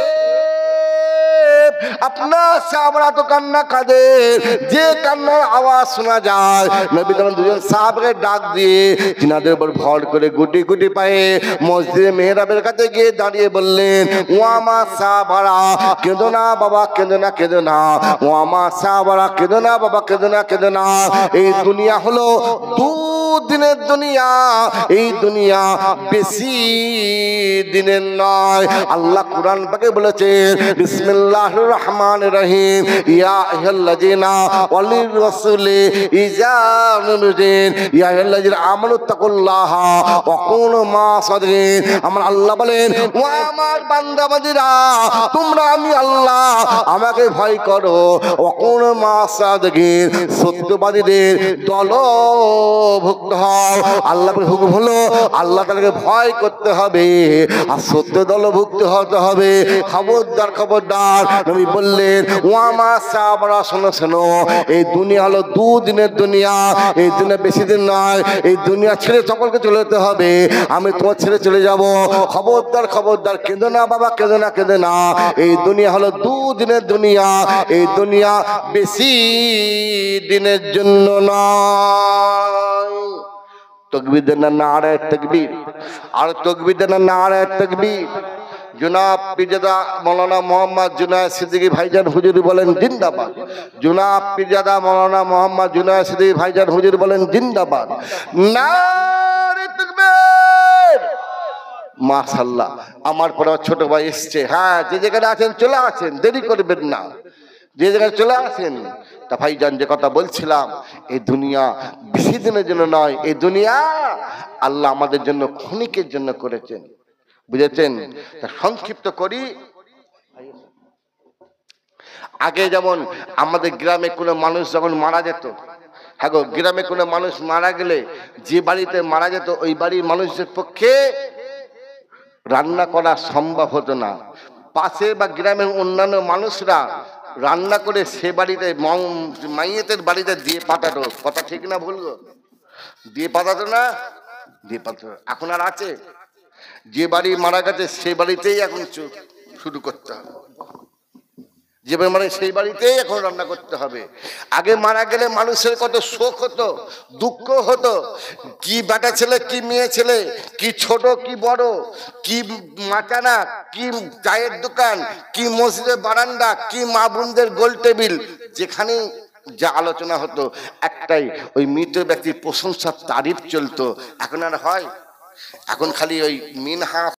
আপনার সাহাবারা তো কান্না কাঁদে, যে কান্নার আওয়াজ শোনা যায়। নবী তখন দুজন সাহাবাকে ডাক দিয়ে তিনাদের উপর ভর করে গুটি গুটি পায়ে মসজিদে মেহরাবের কাছে গিয়ে দাঁড়িয়ে বললেন, ও আমার সাহাবারা কেঁদো না বাবা, কেঁদো না কেঁদো না, ও আমার সাহাবারা কেঁদো না বাবা, কেঁদো না কেঁদো না। এই দুনিয়া হলো দুদিনের দুনিয়া, এই দুনিয়া বেশি দিনের নয়। আল্লাহ কুরআন পাকে বলেছেন, বিসমিল্লাহির রহমানির রহিম, ইয়া আইয়ুহাল্লাযিনা ওয়ালির রাসূলি ইজা নুদিন ইয়া আইয়ুহাল্লাযিনা আমানু তাকুল্লাহা ওয়া কুনু মা সাদিকিন। আমার আল্লাহ বলেন, ও আমার বান্দাবান্দীরা তোমরা আমি আল্লাহ আমাকে ভয় করো, ওয়া কুনু মা সাদিকিন সত্যবাদীদের দলভুক্ত হও। আল্লাহর হুকুম হলো আল্লাহ তাআলাকে ভয় করতে হবে আর সত্য দলভুক্ত হতে হবে। খবরদার খবরদার। নবী বললেন, ও আমার সাহাবারা শোনো শোনো, এই দুনিয়া হলো দুদিনের দুনিয়া, এই দুনিয়া বেশি দিন নয়। এই দুনিয়া ছেড়ে সকলকে চলে যেতে হবে, আমি তোমার ছেড়ে চলে যাব। খবরদার খবরদার, কেঁদো না বাবা, কেঁদো না কেঁদো না। এই দুনিয়া হলো দুদিনের দুনিয়া, এই দুনিয়া বেশি দিনের জন্য নয়। তকবীর দেন না নারায়ে তাকবীর, আর তকবীর দেন না নারায়ে তাকবীর। জনাব পীরজাদা মৌলানা মোহাম্মদ জুনায়েদ সিদ্দিকী ভাইজান হুজুর বলেন জিন্দাবাদ। জনাব পীরজাদা মৌলানা মোহাম্মদ জুনায়েদ সিদ্দিকী ভাইজান হুজুর বলেন জিন্দাবাদ। নারে তাকবীর। মাশাআল্লাহ, আমার পরে ছোট ভাই এসছে। হ্যাঁ, যে যেখানে আছেন চলে আসেন, দেরি করবেন না, যে জায়গায় চলে আসেন। তা ভাইজান যে কথা বলছিলাম, এই দুনিয়া বেশি দিনের জন্য নয়, এই দুনিয়া আল্লাহ আমাদের জন্য ক্ষণিকের জন্য করেছেন, বুঝেছেন? সংক্ষিপ্ত করি। আগে যেমন আমাদের গ্রামে কোনো মানুষ যখন মারা যেত, হ্যাঁ গো, গ্রামে কোনো মানুষ মারা গেলে যে বাড়িতে মারা যেত ওই বাড়ির মানুষদের পক্ষে রান্না করা সম্ভব হতো না। পাশে বা গ্রামের অন্যান্য মানুষরা রান্না করে সে বাড়িতে মাইয়েতের বাড়িতে দিয়ে পাঠাতো। কথা ঠিক না ভুল গো? দিয়ে পাঠাতো না? দিয়ে পাঠাতো। এখন আর আছে? যে বাড়ি মারা গেছে সেই বাড়িতেই এখন শুরু করতে হবে, যে মানে সেই বাড়িতেই এখন রান্না করতে হবে। আগে মারা গেলে মানুষের কত শোক হতো, দুঃখ হতো। কি বেটা ছেলে, কি মেয়ে ছেলে, কি ছোট কি বড়, কি মাচানা, কি চায়ের দোকান, কি মসজিদের বারান্দা, কি মা বোনদের গোল টেবিল, যেখানে যা আলোচনা হতো একটাই, ওই মৃত ব্যক্তির প্রশংসার তারিফ চলতো। এখন আর হয়? এখন খালি ওই মিনহা